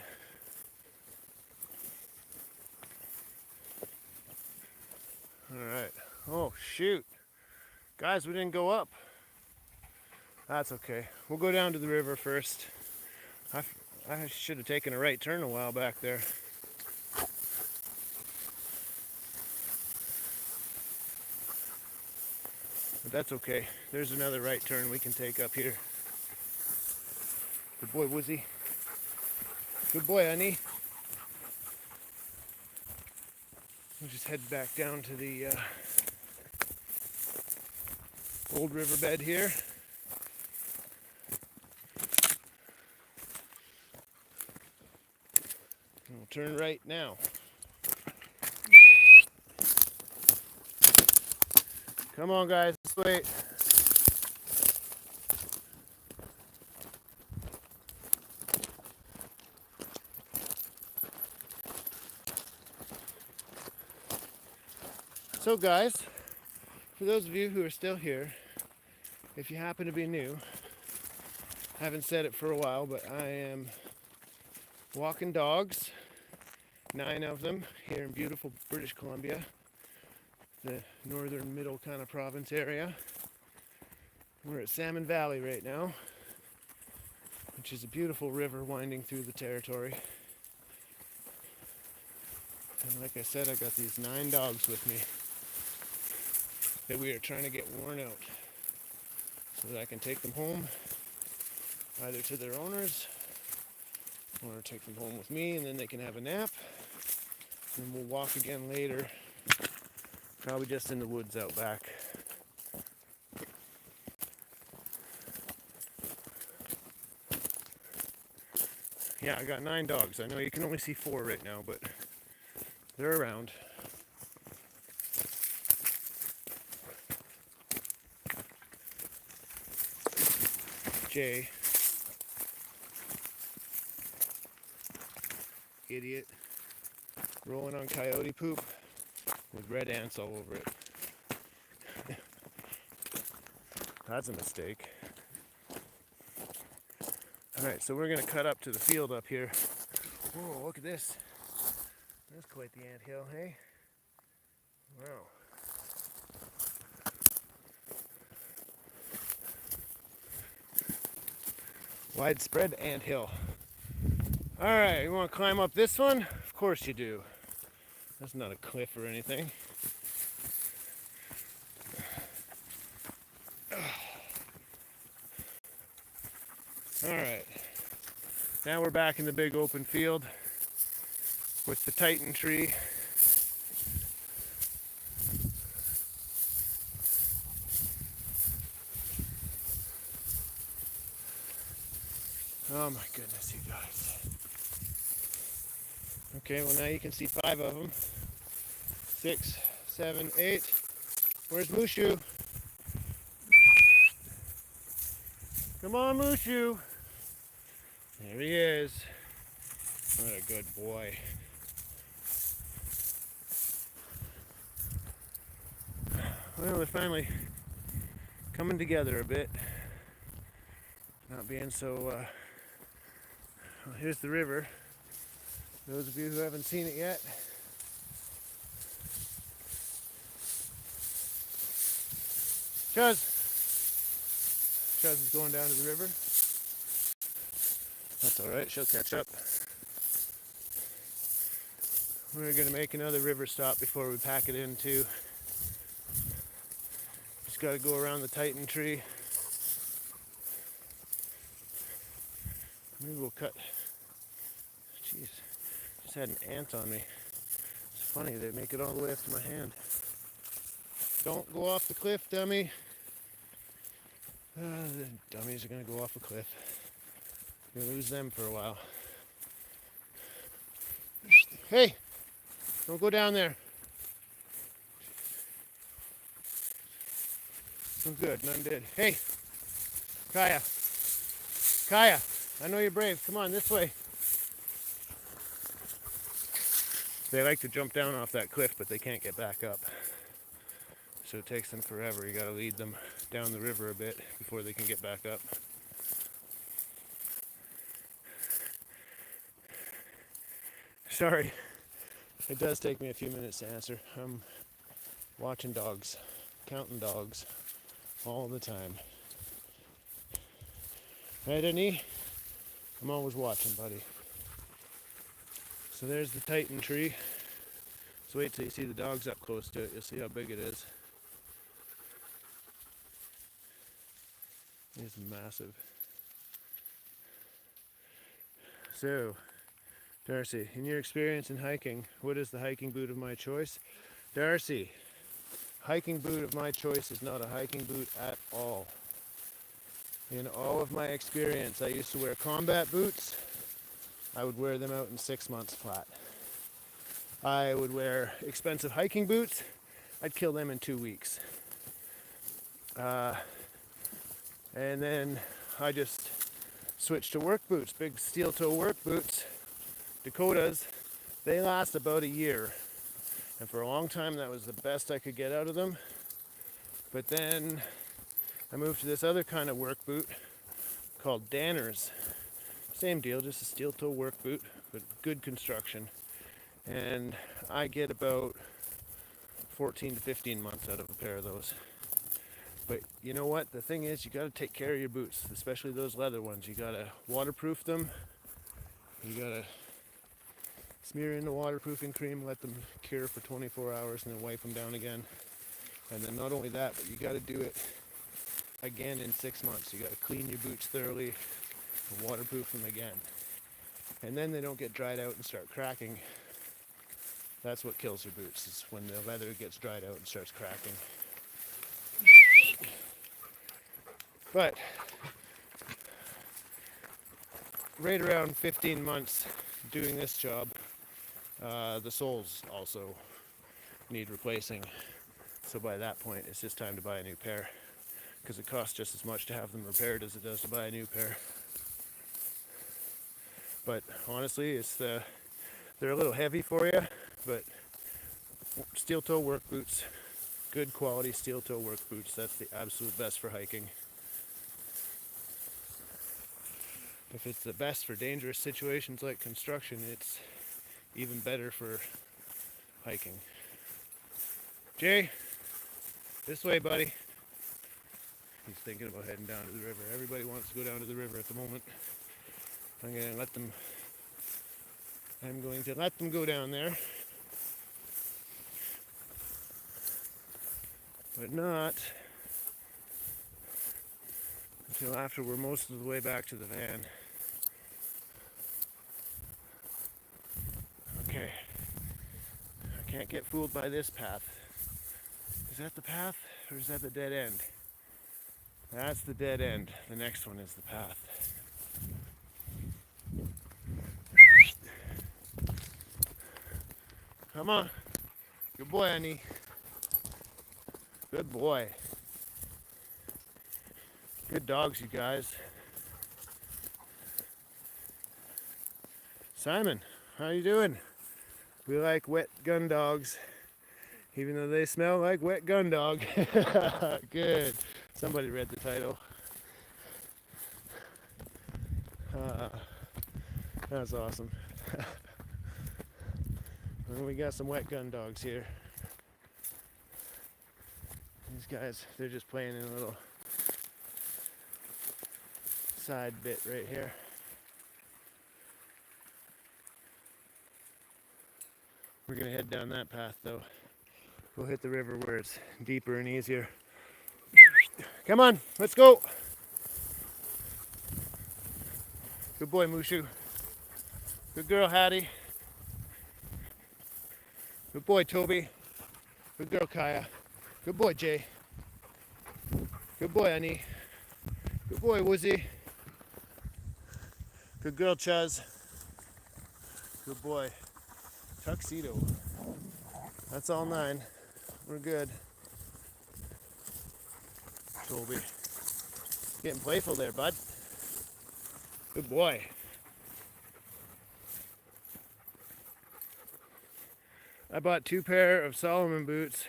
[SPEAKER 1] Alright. Oh, shoot. Guys, we didn't go up. That's okay. We'll go down to the river first. I should have taken a right turn a while back there. But that's okay. There's another right turn we can take up here. Good boy, Woozy. Good boy, honey. We'll just head back down to the old riverbed here. And we'll turn right now. Come on, guys, let's wait. So guys, for those of you who are still here, if you happen to be new, I haven't said it for a while, but I am walking dogs, 9 of them, here in beautiful British Columbia, the northern middle kind of province area. We're at Salmon Valley right now, which is a beautiful river winding through the territory. And like I said, I got these 9 dogs with me that we are trying to get worn out so that I can take them home, either to their owners or take them home with me, and then they can have a nap. And we'll walk again later, probably just in the woods out back. Yeah, I got 9 dogs. I know you can only see 4 right now, but they're around. Jay idiot rolling on coyote poop with red ants all over it. That's a mistake. Alright, so we're going to cut up to the field up here. Whoa, look at this. That's quite the anthill, hey? Wow. Widespread anthill. Alright, you want to climb up this one? Of course you do. That's not a cliff or anything. Alright, now we're back in the big open field with the Titan tree. Oh my goodness, you guys. Okay, well now you can see 5 of them. 6, 7, 8. Where's Mushu? Come on, Mushu. There he is. What a good boy. Well, they're finally coming together a bit. Not being so... Well, here's the river. Those of you who haven't seen it yet. Chuz is going down to the river. That's alright, she'll catch up. We're going to make another river stop before we pack it in too. Just got to go around the Titan tree. Maybe we'll cut. Jeez, just had an ant on me. It's funny, they make it all the way up to my hand. Don't go off the cliff, dummy. The dummies are going to go off a cliff. We'll lose them for a while. Hey! Don't go down there. Oh, good, none did. Hey! Kaya! Kaya! I know you're brave. Come on, this way. They like to jump down off that cliff, but they can't get back up. So it takes them forever. You gotta lead them down the river a bit before they can get back up. Sorry. It does take me a few minutes to answer. I'm watching dogs, counting dogs all the time. Right, Annie? I'm always watching, buddy. So there's the Titan tree. So wait till you see the dogs up close to it. You'll see how big it is. It's massive. So, Darcy, in your experience in hiking, what is the hiking boot of my choice? Darcy, hiking boot of my choice is not a hiking boot at all. In all of my experience, I used to wear combat boots. I would wear them out in 6 months flat. I would wear expensive hiking boots. I'd kill them in 2 weeks. And then I just switched to work boots, big steel toe work boots. Dakotas, they last about a year. And for a long time, that was the best I could get out of them. But then I moved to this other kind of work boot called Danners. Same deal, just a steel toe work boot, but good construction. And I get about 14 to 15 months out of a pair of those. But you know what? The thing is, you got to take care of your boots, especially those leather ones. You got to waterproof them. You got to smear in the waterproofing cream, let them cure for 24 hours, and then wipe them down again. And then not only that, but you got to do it again in 6 months. You got to clean your boots thoroughly and waterproof them again. And then they don't get dried out and start cracking. That's what kills your boots, is when the leather gets dried out and starts cracking. But right around 15 months doing this job, the soles also need replacing. So by that point, it's just time to buy a new pair, because it costs just as much to have them repaired as it does to buy a new pair. But honestly, it's the They're a little heavy for you, but steel toe work boots, good quality steel toe work boots, that's the absolute best for hiking. If it's the best for dangerous situations like construction, it's even better for hiking. Jay, this way, buddy. He's thinking about heading down to the river. Everybody wants to go down to the river at the moment. I'm going to let them go down there. But not until after we're most of the way back to the van. Okay. I can't get fooled by this path. Is that the path or is that the dead end? That's the dead end. The next one is the path. Come on. Good boy, honey. Good boy. Good dogs, you guys. Simon, how you doing? We like wet gun dogs, even though they smell like wet gun dog. Good. Somebody read the title. That's awesome. Well, we got some wet gun dogs here. These guys, they're just playing in a little side bit right here. We're gonna head down that path though. We'll hit the river where it's deeper and easier. Come on, let's go. Good boy, Mushu. Good girl, Hattie. Good boy, Toby. Good girl, Kaya. Good boy, Jay. Good boy, Annie. Good boy, Woozy. Good girl, Chuz. Good boy. Tuxedo. That's all 9. We're good. Toby. Getting playful there, bud. Good boy. I bought 2 pair of Salmon boots,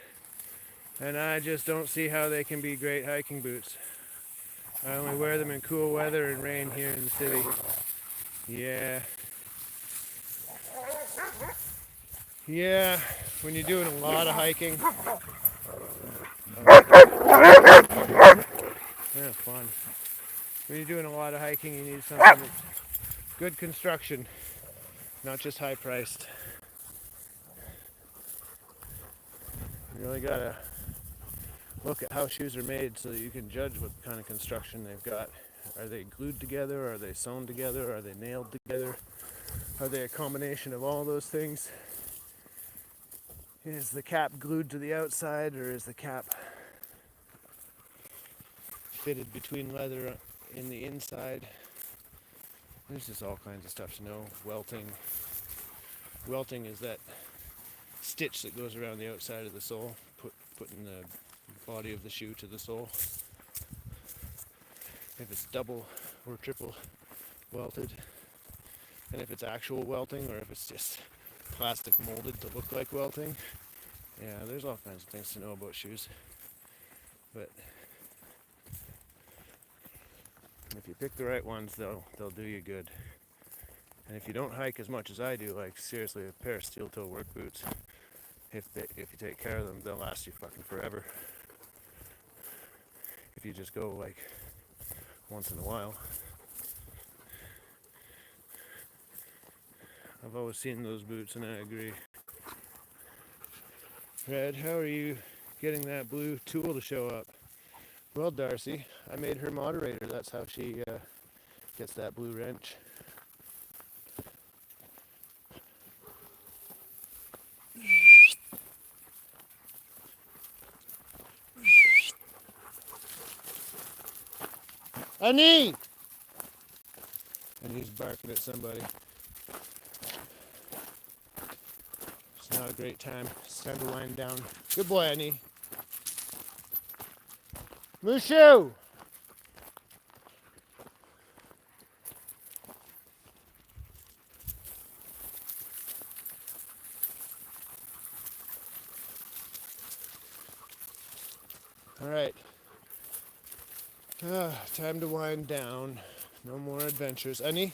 [SPEAKER 1] and I just don't see how they can be great hiking boots. I only wear them in cool weather and rain here in the city. Yeah. Yeah, when you're doing a lot of hiking. Yeah, fun. When you're doing a lot of hiking, you need something that's good construction, not just high priced. You really gotta look at how shoes are made so that you can judge what kind of construction they've got. Are they glued together? Are they sewn together? Are they nailed together? Are they a combination of all those things? Is the cap glued to the outside, or is the cap fitted between leather in the inside? There's just all kinds of stuff to know. Welting. Welting is that stitch that goes around the outside of the sole, putting the body of the shoe to the sole. If it's double or triple welted, and if it's actual welting or if it's just plastic molded to look like welting. Yeah, there's all kinds of things to know about shoes. But if you pick the right ones, they'll do you good. And if you don't hike as much as I do, like seriously, a pair of steel toe work boots, if you take care of them, they'll last you fucking forever. If you just go like once in a while. I've always seen those boots and I agree. Red, how are you getting that blue tool to show up? Well, Darcy, I made her moderator. That's how she gets that blue wrench. Annie! And he's barking at somebody. It's not a great time. It's time to wind down. Good boy, Annie. Mushu! All right. Time to wind down. No more adventures. Annie?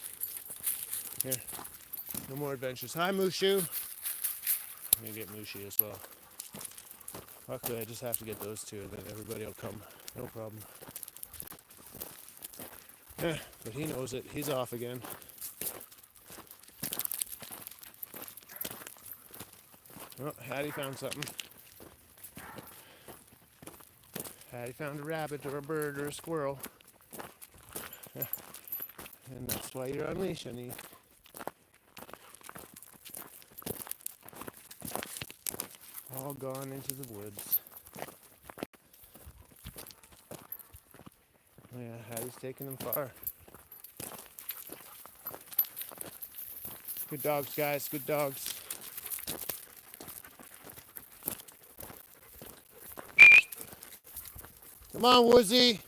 [SPEAKER 1] Here. No more adventures. Hi, Mushu. I'm gonna get Mushy as well. Luckily, I just have to get those two, and then everybody will come. No problem. But he knows it. He's off again. Oh, Hattie found something. Hattie found a rabbit or a bird or a squirrel. And that's why you're on leash, honey. All gone into the woods. Oh yeah, Hattie's taking them far. Good dogs, guys. Good dogs. Come on, Woozy.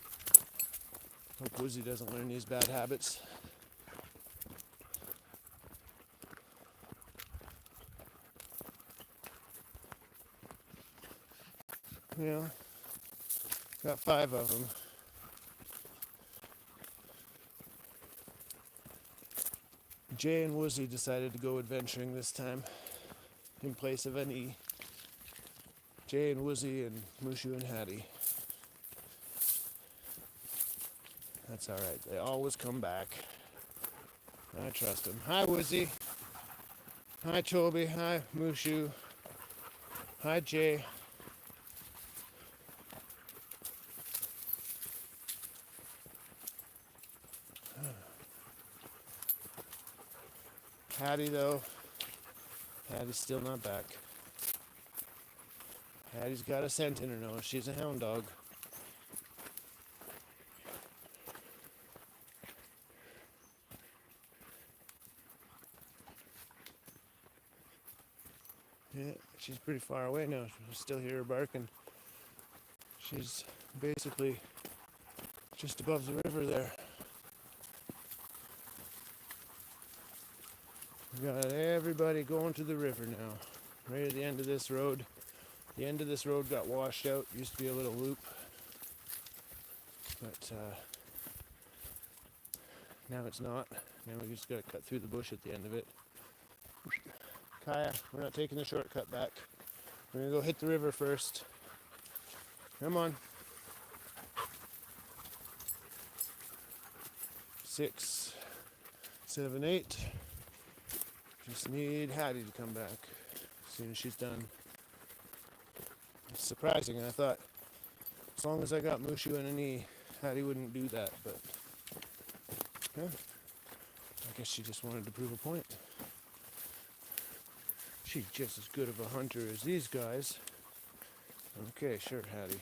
[SPEAKER 1] Hope Woozy doesn't learn these bad habits. Yeah, got 5 of them. Jay and Woozy decided to go adventuring this time in place of any Jay and Woozy and Mushu and Hattie. That's alright, they always come back. I trust them. Hi, Woozy. Hi, Toby. Hi, Mushu. Hi, Jay. Hattie, though, Hattie's still not back. Hattie's got a scent in her nose. She's a hound dog. Yeah, she's pretty far away now. I still hear her barking. She's basically just above the river there. We got everybody going to the river now. Right at the end of this road. The end of this road got washed out. Used to be a little loop. But now it's not. Now we just got to cut through the bush at the end of it. Kaya, we're not taking the shortcut back. We're going to go hit the river first. Come on. 6, 7, 8. Just need Hattie to come back as soon as she's done. It's surprising. I thought as long as I got Mushu and a knee, Hattie wouldn't do that, but yeah, I guess she just wanted to prove a point. She's just as good of a hunter as these guys. Okay, sure, Hattie.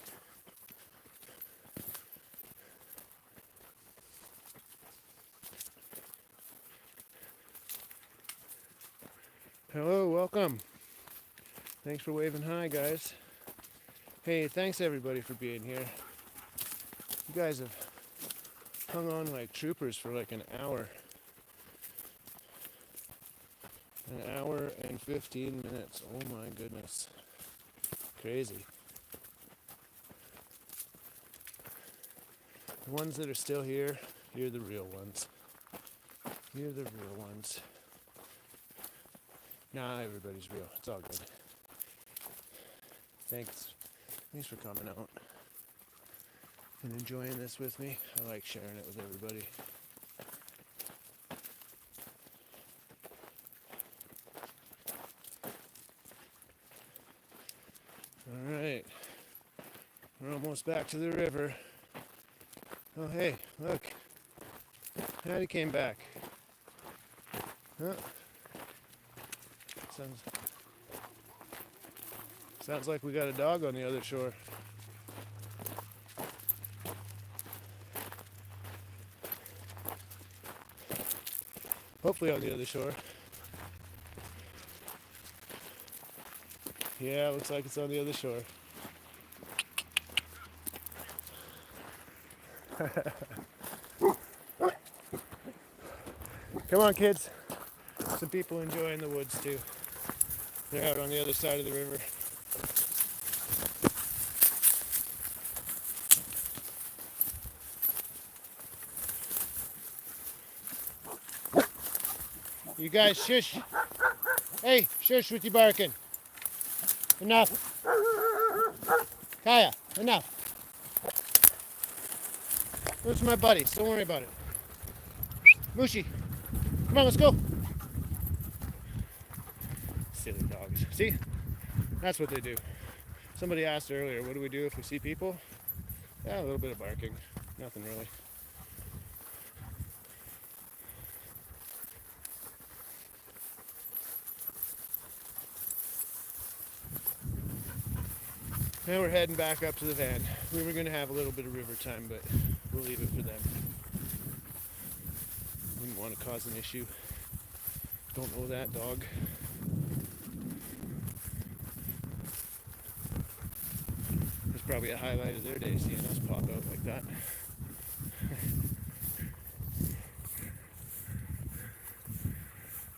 [SPEAKER 1] Hello, welcome. Thanks for waving hi, guys. Hey, thanks everybody for being here. You guys have hung on like troopers for like an hour. An hour and 15 minutes. Oh my goodness. Crazy. The ones that are still here, you're the real ones. You're the real ones. Nah, everybody's real. It's all good. Thanks for coming out and enjoying this with me. I like sharing it with everybody. All right. We're almost back to the river. Oh, hey, look. Hattie came back. Huh? Sounds like we got a dog on the other shore. Hopefully on the other shore. Yeah, looks like it's on the other shore. Come on, kids. Some people enjoying the woods too. They're out on the other side of the river. You guys, shush. Hey, shush with your barking. Enough. Kaya, enough. Those are my buddies. Don't worry about it. Mushy, come on, let's go. Silly dogs. See? That's what they do. Somebody asked earlier, what do we do if we see people? Yeah, a little bit of barking. Nothing really. Now we're heading back up to the van. We were going to have a little bit of river time, but we'll leave it for them. Wouldn't want to cause an issue. Don't know that dog. It's probably a highlight of their day seeing us pop out like that.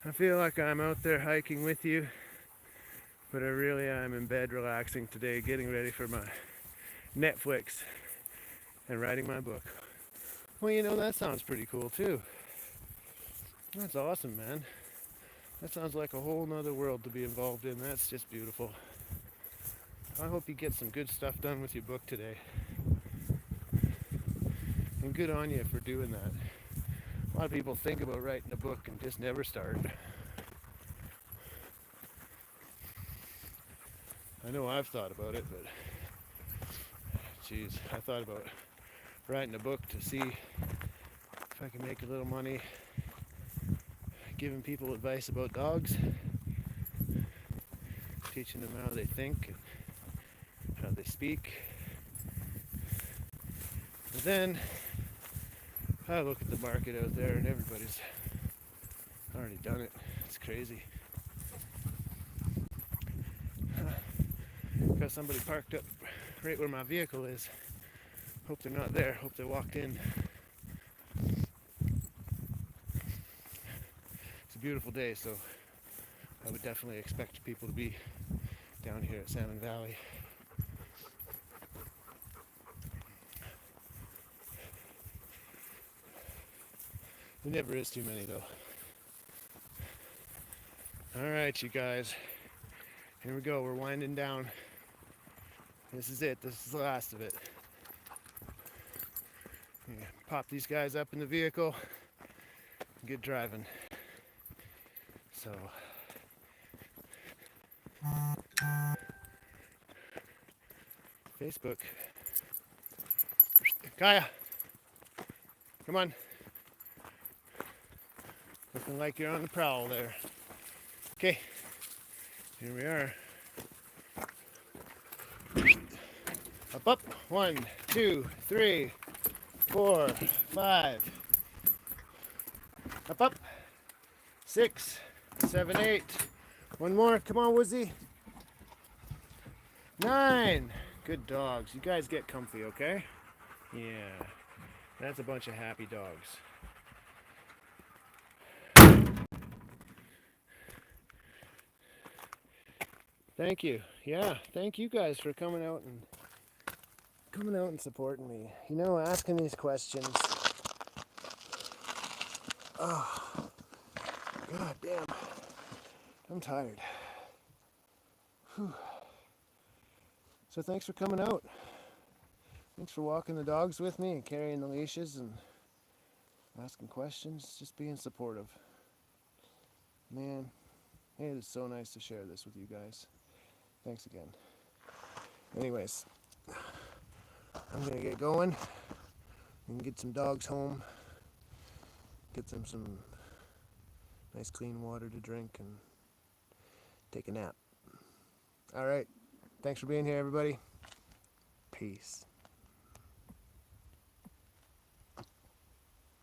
[SPEAKER 1] I feel like I'm out there hiking with you, but I really am in bed relaxing today, getting ready for my Netflix and writing my book. Well, you know, that sounds pretty cool too. That's awesome, man. That sounds like a whole nother world to be involved in. That's just beautiful. I hope you get some good stuff done with your book today. And good on you for doing that. A lot of people think about writing a book and just never start. I know I've thought about it, but geez, I thought about writing a book to see if I can make a little money giving people advice about dogs, teaching them how they think and how they speak. But then I look at the market out there and everybody's already done it. It's crazy. Got somebody parked up right where my vehicle is. Hope they're not there. Hope they walked in. It's a beautiful day, so I would definitely expect people to be down here at Salmon Valley. There never is too many though. Alright, you guys. Here we go. We're winding down. This is it. This is the last of it. Yeah, pop these guys up in the vehicle and get driving. So Facebook. Kaya, come on. Looking like you're on the prowl there. Okay, here we are. Up, up. 1, 2, 3, 4, 5. Up, up. 6, 7, 8. One more. Come on, Woozy. 9. Good dogs. You guys get comfy, okay? Yeah. That's a bunch of happy dogs. Thank you. Yeah, thank you guys for coming out and supporting me. You know, asking these questions. Oh, god damn. I'm tired. Whew. So thanks for coming out. Thanks for walking the dogs with me and carrying the leashes and asking questions, just being supportive. Man, it is so nice to share this with you guys. Thanks again. Anyways, I'm gonna get going and get some dogs home, get them some nice clean water to drink and take a nap. All right, thanks for being here, everybody. Peace.